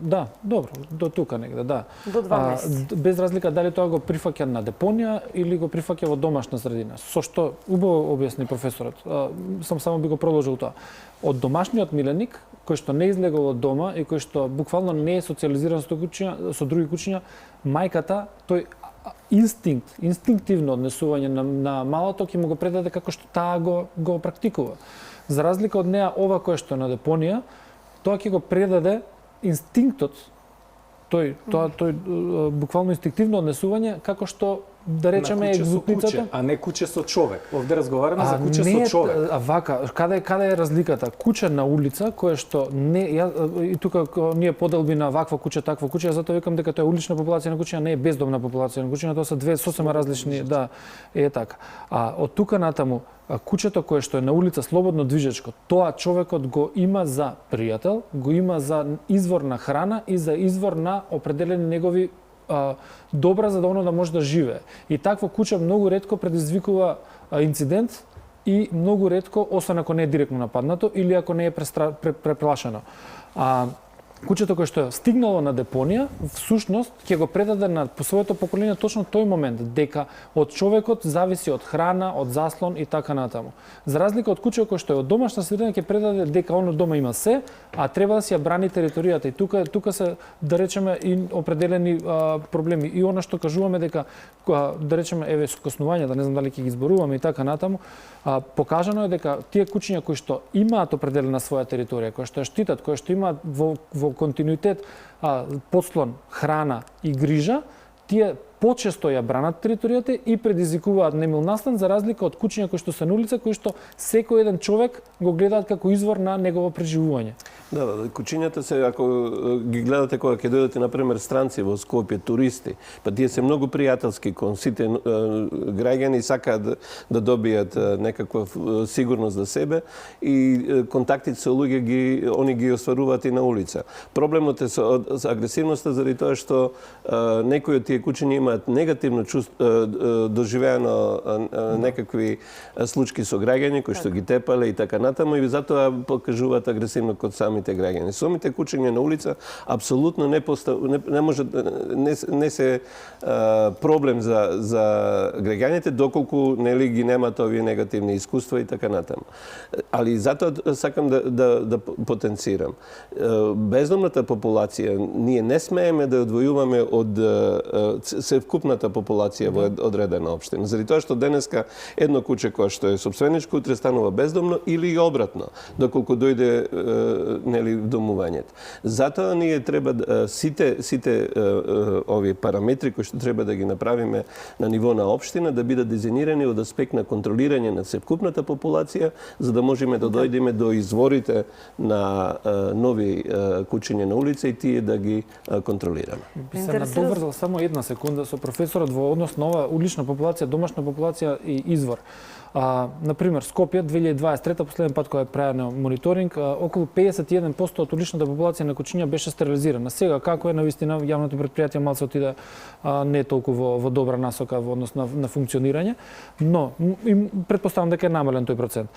Да, добро, до тука негде, да. До 2 месеци. Без разлика дали тоа го прифаќа на депонија или го прифаќа во домашна средина. Со што убаво објасни професорот. Само би го продолжил тоа. Од домашниот миленик, кој што не излегол од дома и кој што буквално не е социализиран со други кучиња, мајката, тој инстинктивно однесување на малото ќе му го предаде како што таа го практикува. За разлика од неа, ова кое што е на депонија, тоа ќе го предаде инстинктот, тој буквално инстинктивно однесување, како што, да речеме, екзотницата. А не куче со човек. Овде разговараме за куче со човек. А вака, каде е разликата? Куче на улица, кое што не... И тука ние поделби на ваква куче, таква куче, затоа викам дека тоа е улична популација на кучиња, не е бездомна популација на кучиња, тоа се две сосема различни, да, е така. А од тука натаму, кучето кое што е на улица слободно движечко, тоа човекот го има за пријател, го има за извор на храна и за извор на определени негови добра за да оно да може да живее. И такво куче многу ретко предизвикува инцидент и многу ретко, освен ако не е директно нападнато или ако не е преплашено. Кучето кое што е стигнало на депонија, всушност ќе го предаде на своето поколение точно тој момент, дека од човекот зависи од храна, од заслон и така натаму. За разлика од кучето кое што е од домашна средина, ќе предаде дека оно дома има се, а треба да си ја брани територијата. И тука се, да речеме, и определени проблеми. И она што кажуваме дека, да речеме, еве скоснувања, да не знам дали ќе ги зборуваме и така натаму, покажано е дека тие кучиња кои што имаат определена своја територија, кои што ја штитат, кои што имаат во континуитет подслон, храна и грижа, тие почесто ја бранат територијата и предизвикуваат немил настан, за разлика од кучиња кои што се на улица, кои што секој еден човек го гледаат како извор на негово преживување. Да, кучињата се, ако ги гледате кога ќе дојдете, например, странци во Скопје, туристи, па тие се многу пријателски кон сите граѓани, сакаат да добијат некаква сигурност за себе и контактите со луѓе они ги остваруваат и на улица. Проблемот е со агресивноста заради тоа што некои од тие кучиња имаат негативно доживеано некакви случаи со граѓани кои што ги тепале и така натаму и затоа покажуваат агресивно код самите граѓани. Самите кучења на улица апсолутно не може не се проблем за граѓаните доколку нели ги немаат овие негативни искуства и така натаму. Али затоа сакам да потенцирам. Бездомната популација ние не смееме да одвојуваме од севкупната популација во одредена општина. Заради тоа што денеска едно куче кое што е собственичко утре станува бездомно или и обратно, доколку дојде нели домувањето. Затоа ние треба сите овие параметри кои што треба да ги направиме на ниво на општина да бидат дизајнирани од аспект на контролирање на севкупната популација, за да можеме да дојдеме до изворите на нови кучиња на улица и тие да ги контролираме. Би се надоврзал само една секунда со професорот во однос на ова улична популација, домашна популација и извор. Например, Скопје 2023 последен пат кога е правен мониторинг, околу 51% од уличната популација на кучиња беше стерилизирана. Сега како е навистина јавното претпријатие малце отиде не толку во добра насока во однос на функционирање, но претпоставам дека е намален тој процент.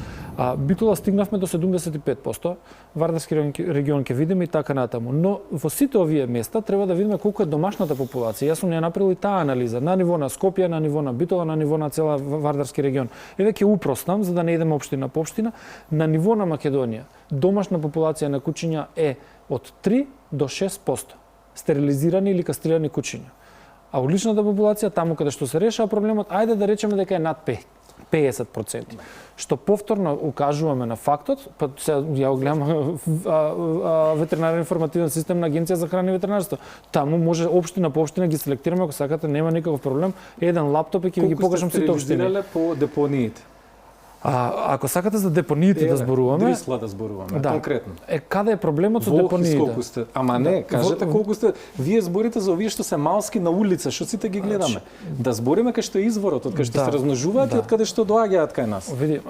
Битола стигнавме до 75%, Вардарски регион ќе видиме и така натаму. Но во сите овие места треба да видиме колку е домашната популација. Јас сум ја направил и таа анализа на ниво на Скопје, на ниво на Битола, на ниво на цела Вардарски регион. Еве ќе упростам за да не идеме општина по општина. На ниво на Македонија домашна популација на кучиња е од 3 до 6% стерилизирани или кастрирани кучиња. А уличната популација таму каде што се решава проблемот, ајде да речеме дека е над 50%. Што повторно укажуваме на фактот, па се ја гледам ветеринарен информативен систем на Агенција за храна и ветеринарство. Таму може општина по општина ги селектираме, ако сакате, нема никаков проблем. Еден лаптоп и ќе ги покажам сите општини. Колку сте по депониите? Ако сакате за депониите да зборуваме, Дрисла да зборуваме, конкретно. Каде е проблемот со депониите? Колку сте? Ама не, кажете колку сте. Вие зборите за овие што се малски на улица, што сите ги гледаме. Да збориме кај што е изворот, од кај што се размножуваат и од каде што доаѓаат кај нас. Види,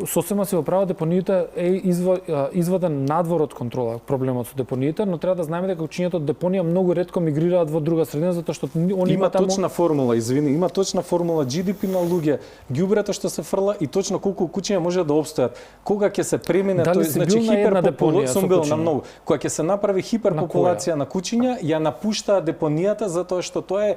сосема си во право депониите е изваден надвор од контрола проблемот со депониите, но треба да знаеме дека кучињата од депонија многу ретко мигрираат во друга средина затоа што они има точна формула, има точна формула GDP на луѓе, ѓубрето што се фрла и точно колку кучиња може да обстојат. Кога ќе се премине тој, значи хиперпопулација, сум бил на многу. Кога ќе се направи хиперпопулација на кучиња, ја напушта депонијата затоа што тоа е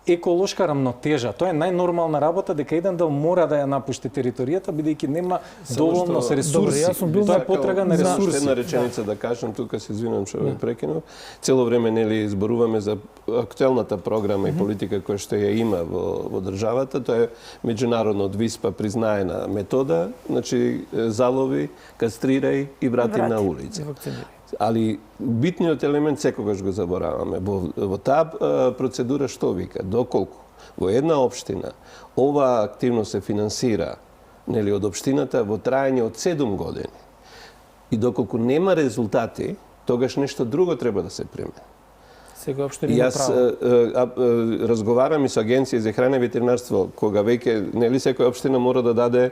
еколошка рамнотежа. Тоа е најнормална работа дека еден дел мора да ја напушти територијата бидејќи нема доволно се ресурси. Тоа е потрага на ресурси. Една реченица да кажам, тука се извинувам што ве прекинав. Цело време нели зборуваме за актуелната програма и политика која што ја има во државата, тоа е меѓународно од ВИСПА признаена метода, значи залови, кастрирај и врати на улица. Али битниот елемент секогаш го забораваме. Во таа процедура што вика? Доколку во една општина ова активност се финансира нели од општината во траење од 7 години и доколку нема резултати, тогаш нешто друго треба да се премени. Јас разговарам и со Агенција за храна и ветеринарство, кога веќе нели секоја општина мора да даде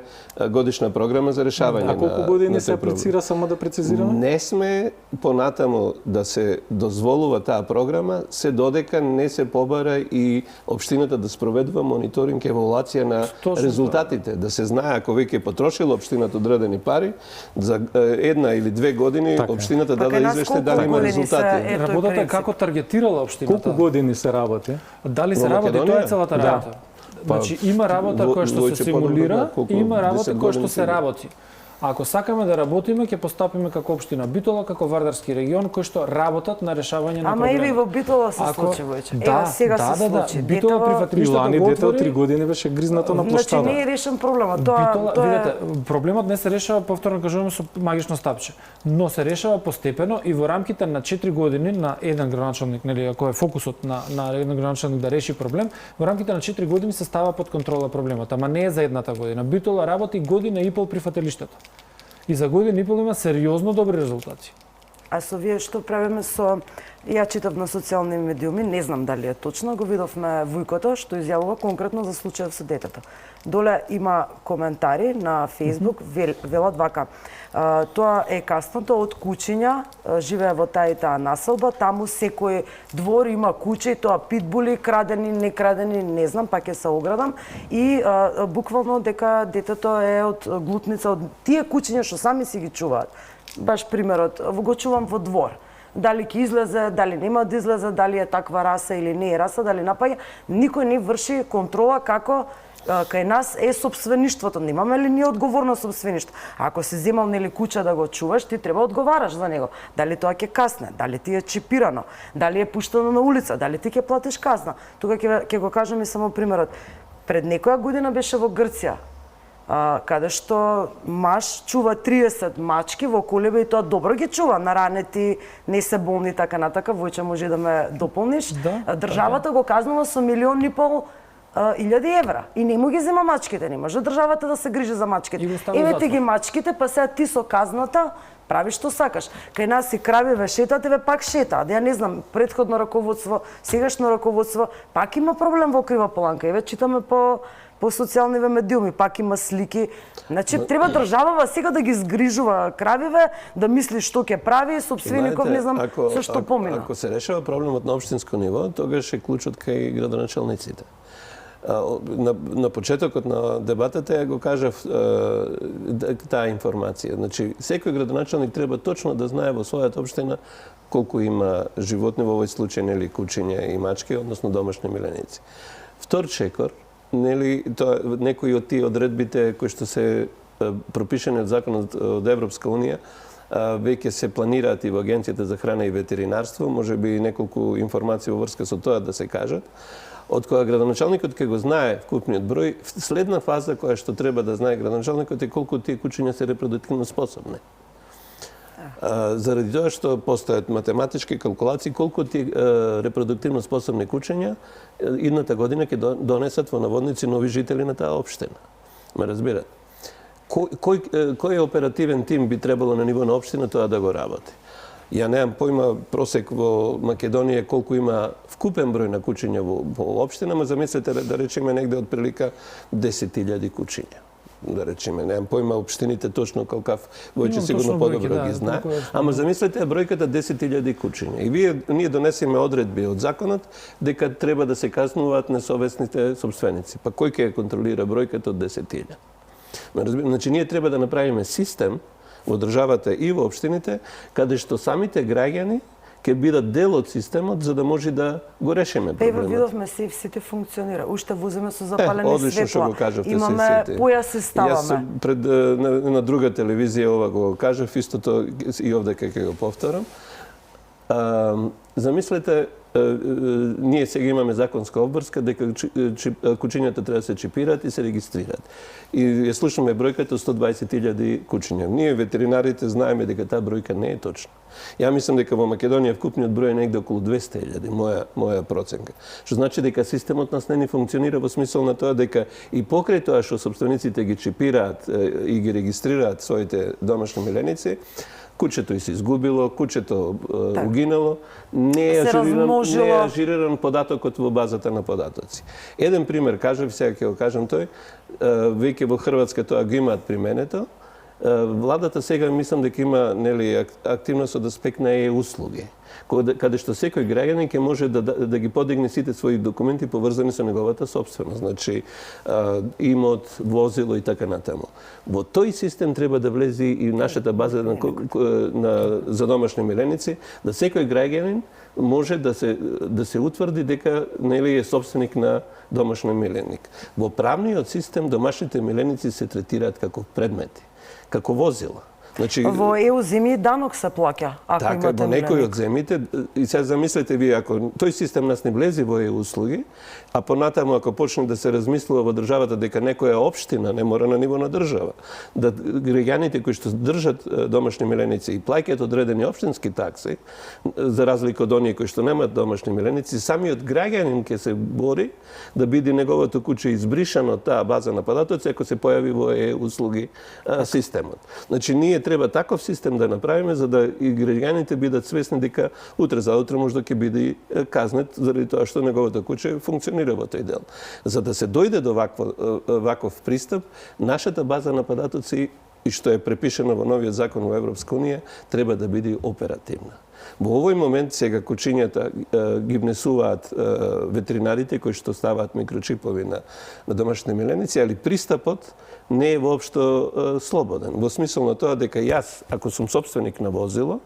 годишна програма за решавање на. А колку години се аплицира, само да прецизираме? Не сме понатаму да се дозволува таа програма, се додека не се побара и општината да спроведува мониторинг и евалуација на резултатите, да се знае ако веќе потрошила општината одредени пари, за 1 или 2 години општината даде извештај дали има резултати. Работата е како таргетирала општината. Колку години се работи? Дали се работи, тоа е целата работа. Значи има работа која што се симулира и има работа која што се работи. Ако сакаме да работиме, ќе постапиме како општина Битола, како Вардарски регион, кои што работат на решавање на проблеми. Ама и во Битола се случи веќе. Сега се случи. Битола прифатилиштето го отвори. Дете од 3 години беше гризнато на площада. Значи не е решен проблемот. Видете, проблемот не се решава, повторно кажуваме, со магично стапче, но се решава постепено и во рамките на 4 години на еден градоначалник, нели, ако е фокусот на еден градоначалник да реши проблем, во рамките на 4 години се става под контрола проблемот, ама не е за едната година. Битола работи година и пол прифатилиштето. И за година и пол има сериозно добри резултати. А со вие што правиме со... Ја читав на социјални медиуми, не знам дали е точно, го видовме вујкото што изјавува конкретно за случајот со детето. Доле има коментари на Facebook, велат вака: тоа е каснато од кучиња, живее во таа и таа населба, таму секој двор има куче, и тоа питбули, крадени, некрадени, не знам, пак ќе се оградам, и буквално дека детето е од глутница, од тие кучиња што сами си ги чуваат. Баш примерот, го чувам во двор. Дали ќе излезе, дали нема да излезе, дали е таква раса или не е раса, дали напаѓа, никој не врши контрола како кај нас е сопствеништвото. Немаме ли ние одговорно сопствеништво? Ако си земал нели куче да го чуваш, ти треба одговараш за него. Дали тоа ќе касне, дали ти е чипирано, дали е пуштено на улица, дали ти ќе платиш казна. Тука ќе го кажам и само примерот. Пред некоја година беше во Грција, каде што маж чува 30 мачки во колеба, и тоа добро ги чува, наранети, не се болни, така натака. Војче, може да ме дополниш. Државата го казнува со 1,5 милиони евра и не му ги зема мачките, не може државата да се грижи за мачките. Еве ти ги мачките, па сега ти со казната прави што сакаш. Кај нас и кравиве шетат, еве пак шетаат. Ја не знам, претходно раководство, сегашно раководство, пак има проблем во Крива Поланка. Еве читаме по социјалниве медиуми, пак има слики. Значи, треба државава сега да ги згрижува кравиве, да мисли што ќе прави, сопствеников не знам со што помина. Ако се решава проблемот на општинско ниво, тогаш е клучот кај градоначалниците. На почетокот на дебатата ја го кажав таа информација. Значи, секој градоначалник треба точно да знае во својата општина колку има животни, во овој случај нели кучиња и мачки, односно домашни миленици. Втор чекор, нели, тоа некои од тие одредбите кои што се пропишани од законот од Европска унија, веќе се планираат и во Агенцијата за храна и ветеринарство, можеби неколку информации во врска со тоа да се кажат. Од која градоначалникот ќе го знае вкупниот број, следна фаза која што треба да знае градоначалникот е колку тие кучиња се репродуктивно способни. Заради тоа што постојат математички калкулации колку тие репродуктивно способни кучиња идната година ќе донесат во наводници нови жители на таа општина. Ме разбирате? Кој оперативен тим би требало на ниво на општина тоа да го работи? Ја немам појма просек во Македонија колку има вкупен број на кучиња во општина, ма замислете да речеме негде од прилика 10.000 кучиња. Да речеме, немам појма општините точно какав, Војче сигурно подобро ги знае, ама замислете бројката 10.000 кучиња. И ние донесеме одредби од законот дека треба да се казнуваат несовесните сопственици. Па кој ќе контролира бројката од 10.000? Значи, ние треба да направиме систем во државата и во општините, каде што самите граѓани ќе бидат дел од системот за да може да го решиме проблемот. Еве видовме сите функционира. Уште возиме со запалени одлично што светла. го кажавте, Имаме појаси ставаме. Јас пред на друга телевизија ова го кажав, истото и овде ќе го повторам. Замислете, ние сега имаме законска обврска дека кучињата треба да се чипираат и се регистрираат. И ја слушаме бројката 120.000 кучиња. Ние ветеринарите знаеме дека таа бројка не е точна. Ја мислам дека во Македонија вкупниот број е негде околу 200.000, моја проценка. Што значи дека системот нас не функционира во смисол на тоа дека и покрај тоа што сопствениците ги чипираат и ги регистрираат своите домашни миленици, кучето и се изгубило, кучето угинало, не е ажириран податокот во базата на податоци. Еден пример кажав, сега ќе го кажам тој, веќе во Хрватска тоа го имаат применето. Владата сега мислам дека има нели активност од аспект на услуги, каде што секој граѓанин ќе може да ги подигне сите своји документи поврзани со неговата собственост, значи имот, возило и така натаму. Во тој систем треба да влезе и нашата база за домашни миленици, да секој граѓанин може да се утврди дека нели е собственик на домашен миленик. Во правниот систем домашните миленици се третираат како предмети, како возила. Значи, во ЕУ земји данок се плаќа, ако така, имате во некои миленик. од земјите, и сега замислете вие, ако тој систем нас не влезе во ЕУ услуги, а понатаму ако почне да се размислува во државата дека некоја општина, не мора на ниво на држава, да граѓаните кои што држат домашни миленици и плаќаат одредени општински такси, за разлика од оние кои што немаат домашни миленици, самиот граѓанин ќе се бори да биде неговото куче избришано од таа база на податоци ако се појави во ЕУ услуги системот. Значи ние треба таков систем да направиме за да и граѓаните бидат свесни дека утре заутре може да ќе биде казнет заради тоа што неговата куќа функционира во тој дел. За да се дојде до ваков пристап, нашата база на податоци и што е препишено во новиот закон во Европска унија треба да биде оперативна. Во овој момент сега кучињата ги внесуваат ветеринарите кои што ставаат микрочипови на домашни миленици, али пристапот не е воопшто слободен. Во смисол на тоа дека јас, ако сум собственик на возило,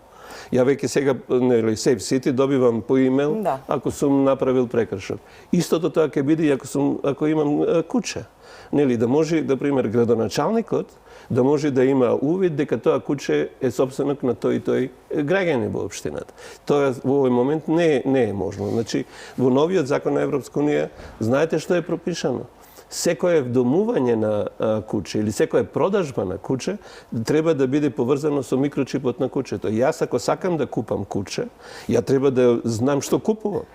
ја веќе сега нели Safe City добивам по имейл ако сум направил прекршок. Истото тоа ќе биде ако имам куче. Нели да може да пример градоначалникот да може да има увид дека тоа куче е сопственик на тој и тој граѓани во општината. Тоа во овој момент не е можно. Значи во новиот закон на Европска унија знаете што е пропишано? Секое вдомување на куче или секоја продажба на куче треба да биде поврзано со микрочипот на кучето. Јас ако сакам да купам куче, ја треба да знам што купувам.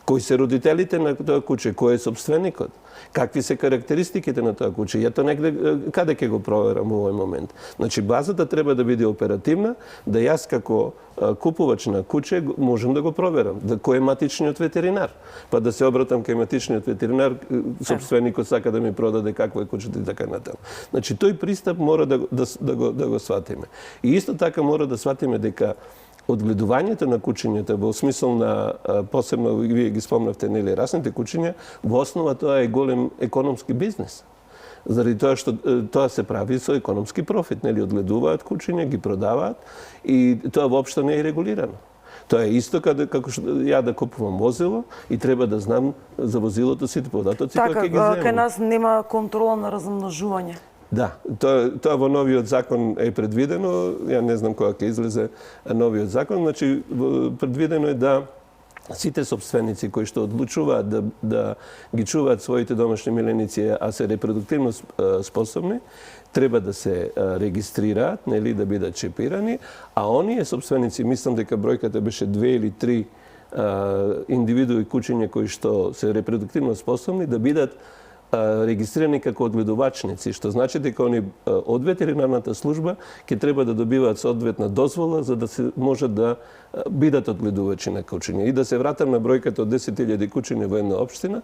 Кои се родителите на тоа куче, кој е собственикот, какви се карактеристиките на тоа куче. Ја тоа негде каде ќе го проверам во овој момент. Значи базата треба да биде оперативна, да јас како купувач на куче можам да го проверам, да кој е матичниот ветеринар, па да се обратам кај матичниот ветеринар, собственикот сака да ми продаде какво е кучето и така натаму. Значи тој пристап мора да го сватиме. И исто така мора да сватиме дека одгледувањето на кучињата во смисол на посебно вие ги спомнавте нели расните кучиња, во основа тоа е голем економски бизнис. Заради тоа што тоа се прави со економски профит, нели одгледуваат кучиња, ги продаваат и тоа воопшто не е регулирано. Тоа е исто како што ја да купувам возило и треба да знам за возилото сите податоци кои ќе ги земам. Така, кај нас нема контрола на размножување. Да, тоа во новиот закон е предвидено, ја не знам кога ќе излезе новиот закон, значи предвидено е да сите собственици кои што одлучуваат да ги чуваат своите домашни миленици, а се репродуктивно способни, треба да се регистрираат, нели да бидат чипирани, а оние собственици, мислам дека бројката беше 2 или 3 индивидуи кучиња кои што се репродуктивно способни да бидат регистрирани како одгледувачници, што значи дека они од ветеринарната служба ќе треба да добиваат соодветна дозвола за да се можат да бидат одгледувачи на кучиња. И да се вратам на бројката од 10.000 кучиња во една општина,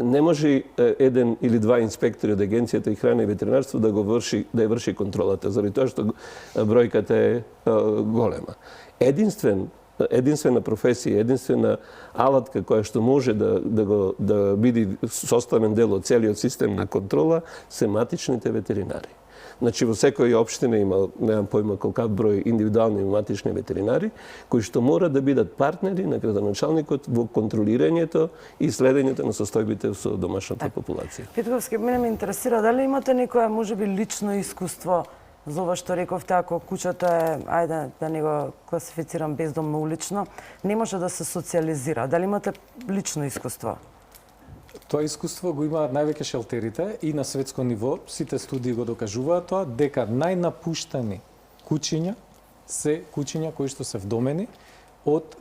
не може еден или два инспектори од Агенцијата и храна и ветеринарство да ја врши контролата, заради тоа што бројката е голема. Единствена професија, единствена алатка која што може да биде составен дел од целиот систем на контрола се матичните ветеринари. Значи во секоја општина има, немам појма колкав број индивидуални матични ветеринари кои што мора да бидат партнери на градоначалникот во контролирањето и следењето на состојбите со домашната популација. Петковски, мене ме интересира дали имате некоја можеби лично искуство за ова што рековте, ако кучето е, ајде да не го класифицирам бездомно улично, не може да се социализира. Дали имате лично искуство? Тоа искуство го имаат највеќе шелтерите и на светско ниво, сите студии го докажуваат тоа, дека најнапуштани кучиња се кучиња кои што се вдомени од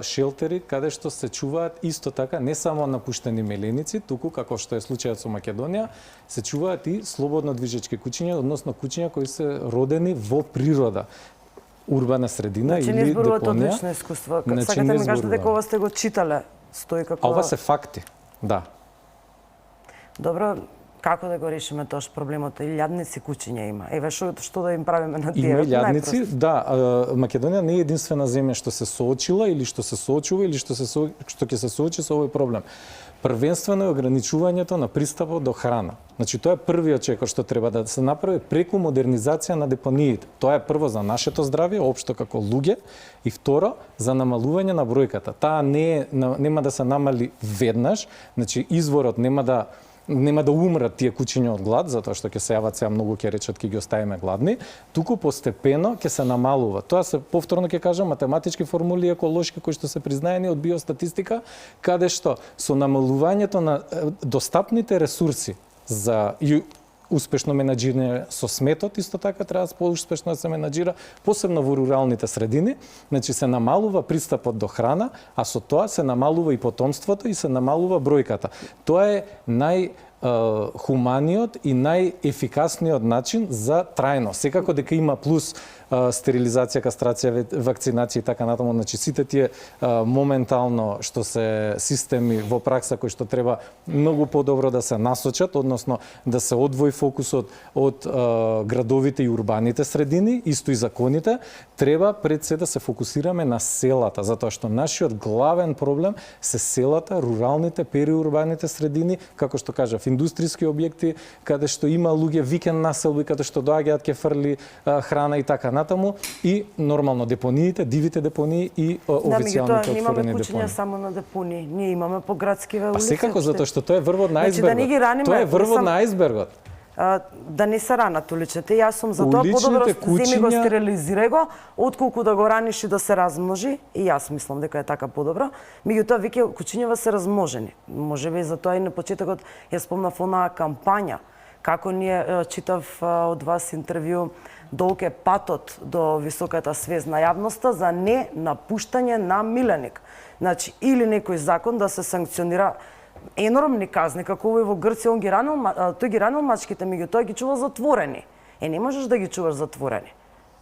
шелтери каде што се чуваат исто така не само напуштени меленици, туку како што е случајот со Македонија, се чуваат и слободно движечки кучиња, односно кучиња кои се родени во природа. Урбана средина или депонија. Значи не зборувате од лично искуство. Сакате ми кажете дека ова сте го читале, стои како... Ова се факти, да. Добро, како да го решиме тоа проблемот? Илјадници кучиња има. Еве што да им правиме на тие? Има илјадници, да. Македонија не е единствена земја што се соочила или што се соочува или што ќе се соочи со овој проблем. Првенствено е ограничувањето на пристапот до храна. Значи тоа е првиот чекор што треба да се направи преку модернизација на депониите. Тоа е прво за нашето здравје, општо како луѓе, и второ за намалување на бројката. Таа нема да се намали веднаш, значи изворот нема да умрат тие кучиња од глад, затоа што ќе се јават сега многу ќе речат ќе ги оставиме гладни, туку постепено ќе се намалува. Тоа се повторно ќе кажам математички формули еколошки кои што се признаени од биостатистика, каде што со намалувањето на достапните ресурси за успешно менаџирање со сметот, исто така треба поуспешно да се менаџира, посебно во руралните средини, значи се намалува пристапот до храна, а со тоа се намалува и потомството и се намалува бројката. Тоа е најхуманиот и најефикасниот начин за трајно. Секако дека има плюс стерилизација, кастрација, вакцинација и така натаму, значи сите тие моментално што се системи во пракса кои што треба многу подобро да се насочат, односно да се одвои фокусот од градовите и урбаните средини, исто и законите, треба пред се да се фокусираме на селата, затоа што нашиот главен проблем се селата, руралните, периурбаните средини, како што кажав, индустријски објекти, каде што има луѓе викенд населби, каде што доаѓаат ќе фрли храна и така натаму, и нормално депониите, дивите депонии и официјалните отворени немаме кучиња депонии. само на депонии. Ние имаме по градскиве улици. Секако, затоа што тоа е врвот на Значи, да не ги ајсбергот. раниме, Тоа е врвот сам- на ајсбергот. Да не се ранат уличните. Јас сум за тоа Уличните подобро земи го кучиња- стерилизирај го, отколку да го раниш и да се размножи. И јас мислам дека е така подобро. Меѓутоа веќе кучињава се размножени. Можеби за тоа и на почетокот ја спомнав онаа кампања како ние читав од вас интервју, долг е патот до високата свест на јавноста за не напуштање на миленик. Значи, или некој закон да се санкционира енормни казни, како овој во Грција, тој ги ранил мачките, меѓутоа ги чува затворени. Не можеш да ги чуваш затворени.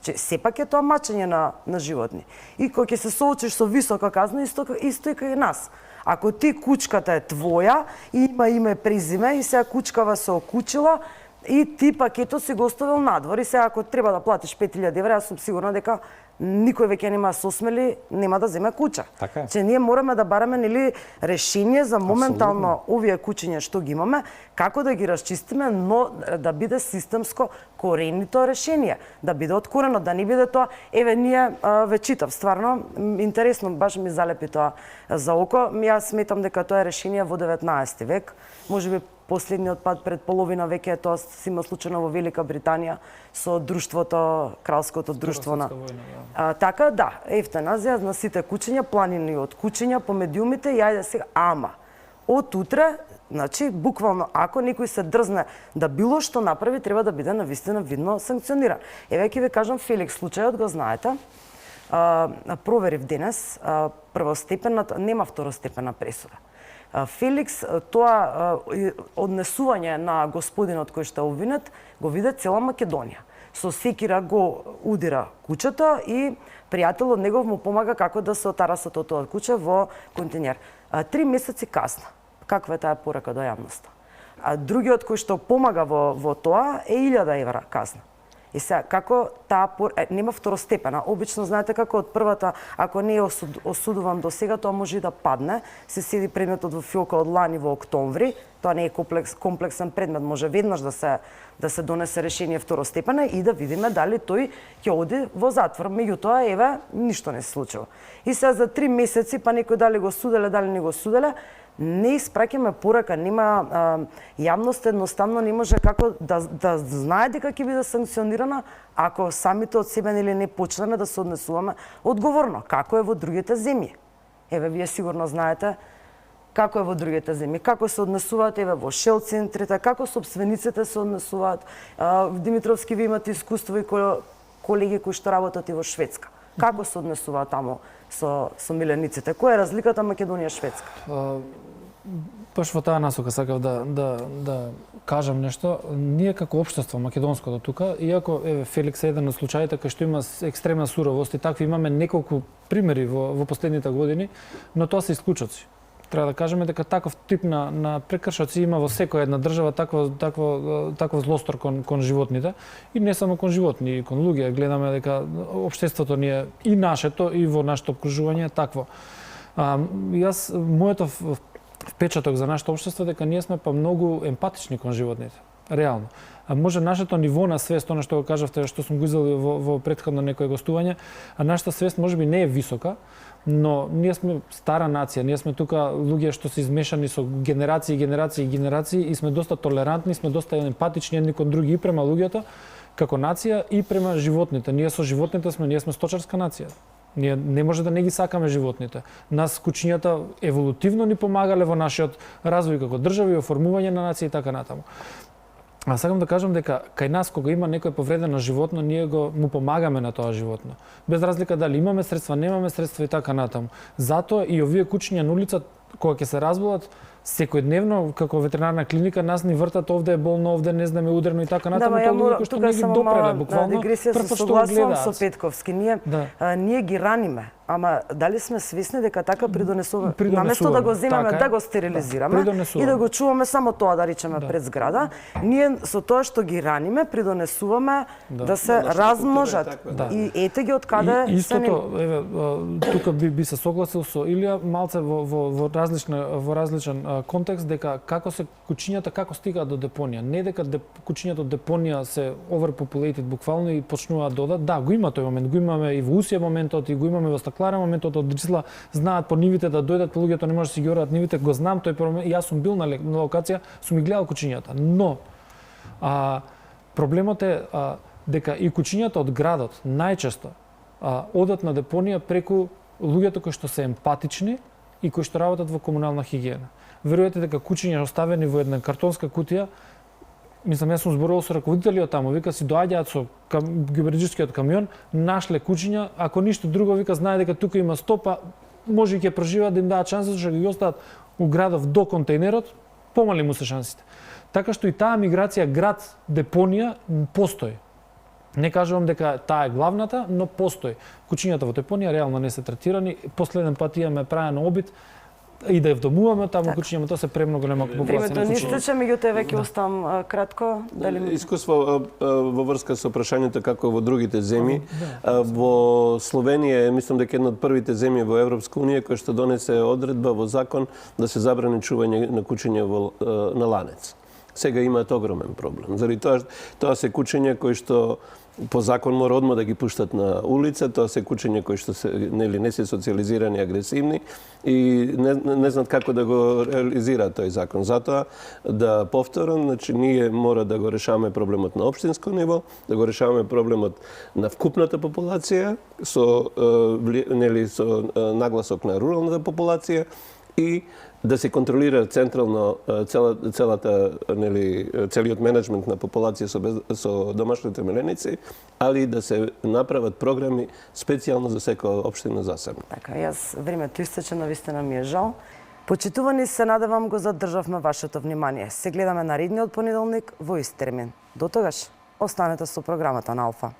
Че сепак е тоа мачење на животни. И кога ќе се соочиш со висока казна, исто и кај нас. Ако ти кучката е твоја, има име, презиме и сега кучкава се окучила и ти пакетот си го оставил надвор и сега ако треба да платиш 5000 евра, јас сум сигурна дека никој веќе нема се осмели, нема да земе куча. Така е. Че ние мораме да бараме нели решение за моментално овие кучиња што ги имаме, како да ги расчистиме, но да биде системско коренито решение, да биде откорено, да не биде тоа, еве ние ве читав, стварно интересно, баш ми залепи тоа за око. Јас сметам дека тоа е решение во 19 век, можеби последниот пат пред половина веќе тоа се има случајно во Велика Британија со друштвото, кралското друштво на така да, евтаназија на сите кучиња, планини од кучиња по медиумите, и ајде сега, ама од утре, значи буквално ако некој се дрзне да било што направи, треба да биде навистина видно санкциониран. Еве ќе ви кажам Феликс случајот, го знаете. Проверив денес, првостепената, нема второстепена пресуда. Феликс, тоа однесување на господинот кој што е обвинет, го виде цела Македонија. Со секира го удира кучето и пријател од негов му помага како да се отарасат од тоа куче во континер. 3 месеци касна. Каква е таа порака до јавноста? Другиот кој што помага во тоа е 1000 евра касна. И сега, како таа нема второстепена, обично знаете како од првата, ако не е осудуван до сега, тоа може и да падне, се седи предметот во филка од лани во октомври, тоа не е комплексен предмет, може веднаш да се донесе решение второстепена и да видиме дали тој ќе оди во затвор. Меѓутоа, еве, ништо не се случува. И сега за 3 месеци, па некој дали го суделе, дали не го суделе, не испраќаме порака, нема јавност едноставно не може како да знае дека ќе биде санкционирана ако самите од себе или не почнеме да се однесуваме одговорно, како е во другите земји. Еве вие сигурно знаете како е во другите земји, како се однесуваат еве во шел центрите, како собствениците се однесуваат. Димитровски, ви имате искуство и колеги кои што работат и во Шведска. Како се однесуваат таму со милениците? Која е разликата Македонија-Шведска? Баш во таа насока сакав да кажам нешто. Ние како општество македонското тука, иако еве Феликс е еден од случаите кај што има екстремна суровост и такви имаме неколку примери во последните години, но тоа се исклучоци. Треба да кажеме дека таков тип на прекршоци има во секоја една држава, такво злостор кон животните и не само кон животни, и кон луѓе. Гледаме дека општеството ни е и нашето и во нашето окружување е такво. Јас моето впечаток за нашето општество дека ние сме па многу емпатични кон животните. Реално. Може нашето ниво на свест, она што го кажавте, што сум го изел во претходно некое гостување, нашата свест можеби не е висока, но ние сме стара нација, ние сме тука луѓе што се измешани со генерации и сме доста толерантни, сме доста емпатични едни кон други и према луѓето како нација и према животните. Ние со животните ние сме сточарска нација. Ние не може да не ги сакаме животните. Нас кучињата еволутивно ни помагале во нашиот развој како држави, оформување на нација и така натаму. А сакам да кажам дека кај нас кога има некој повредено животно, ние му помагаме на тоа животно. Без разлика дали имаме средства, немаме средства и така натаму. Затоа и овие кучиња на улица кога ќе се разболат, секојдневно како ветеринарна клиника нас ни вртат овде е болно, овде не знаме ударено и така натаму, ја тоа кои што не ги допреле буквално. Дегресија се согласувам со Петковски. Ние ги раниме, ама дали сме свесни дека така придонесуваме? Наместо да го земеме, да го стерилизираме и да го чуваме само тоа да речеме пред зграда, ние со тоа што ги раниме придонесуваме да се размножат. И ете ги од каде се не... Еве, тука би се согласил со Илија малце во различен контекст дека како се кучињата како стигаат до депонија. Не дека кучињата од депонија се overpopulated буквално и почнуваат да одат. Да, го има тој момент, го имаме и во Усија моментот и го имаме во Стаклара моментот, од Дрисла знаат по нивите да дојдат, по луѓето не може да си ги орат нивите, го знам тој проблем. Јас сум бил на локација, сум ги гледал кучињата, но проблемот е дека и кучињата од градот најчесто одат на депонија преку луѓето кои што се емпатични и кои што работат во комунална хигиена. Верувате дека кучиња оставени во една картонска кутија, мислам, јас сум зборувал со раководителиот таму, вика си доаѓаат со гиберџискиот камион, нашле кучиња, ако ништо друго, вика, знае дека тука има 100, па може и ќе преживеат да им дадат шанса, што ги остават у градов до контейнерот, помали му се шансите. Така што и таа миграција град депонија постои. Не кажувам дека таа е главната, но постои. Кучињата во депонија реално не се третирани. Последен пат имаме правено обид и да ја вдомуваме таму кучињата, тоа се премногу голема популација. Времето ни истече, меѓутоа веќе оставам кратко. Искуство во врска со прашањето како во другите земји. Во Словенија мислам дека една од првите земји во Европска унија која што донесе одредба во закон да се забрани чување на кучиња на ланец. Сега имаат огромен проблем. Заради тоа се кучиња кои што по закон мора одма да ги пуштат на улица, тоа се кучиња кои што се не се социализирани, агресивни и не знаат како да го реализираат тој закон. Затоа да повторам, значи ние мора да го решаваме проблемот на општинско ниво, да го решаваме проблемот на вкупната популација со со нагласок на руралната популација и да се контролира централно целиот менеджмент на популација со домашните миленици, али да се направат програми специјално за секоја општина засебно. Така, јас времето истече, навистина ми е жал. Почитувани, се надевам го задржавме вашето внимание. Се гледаме наредниот понеделник во ист термин. До тогаш, останете со програмата на Алфа.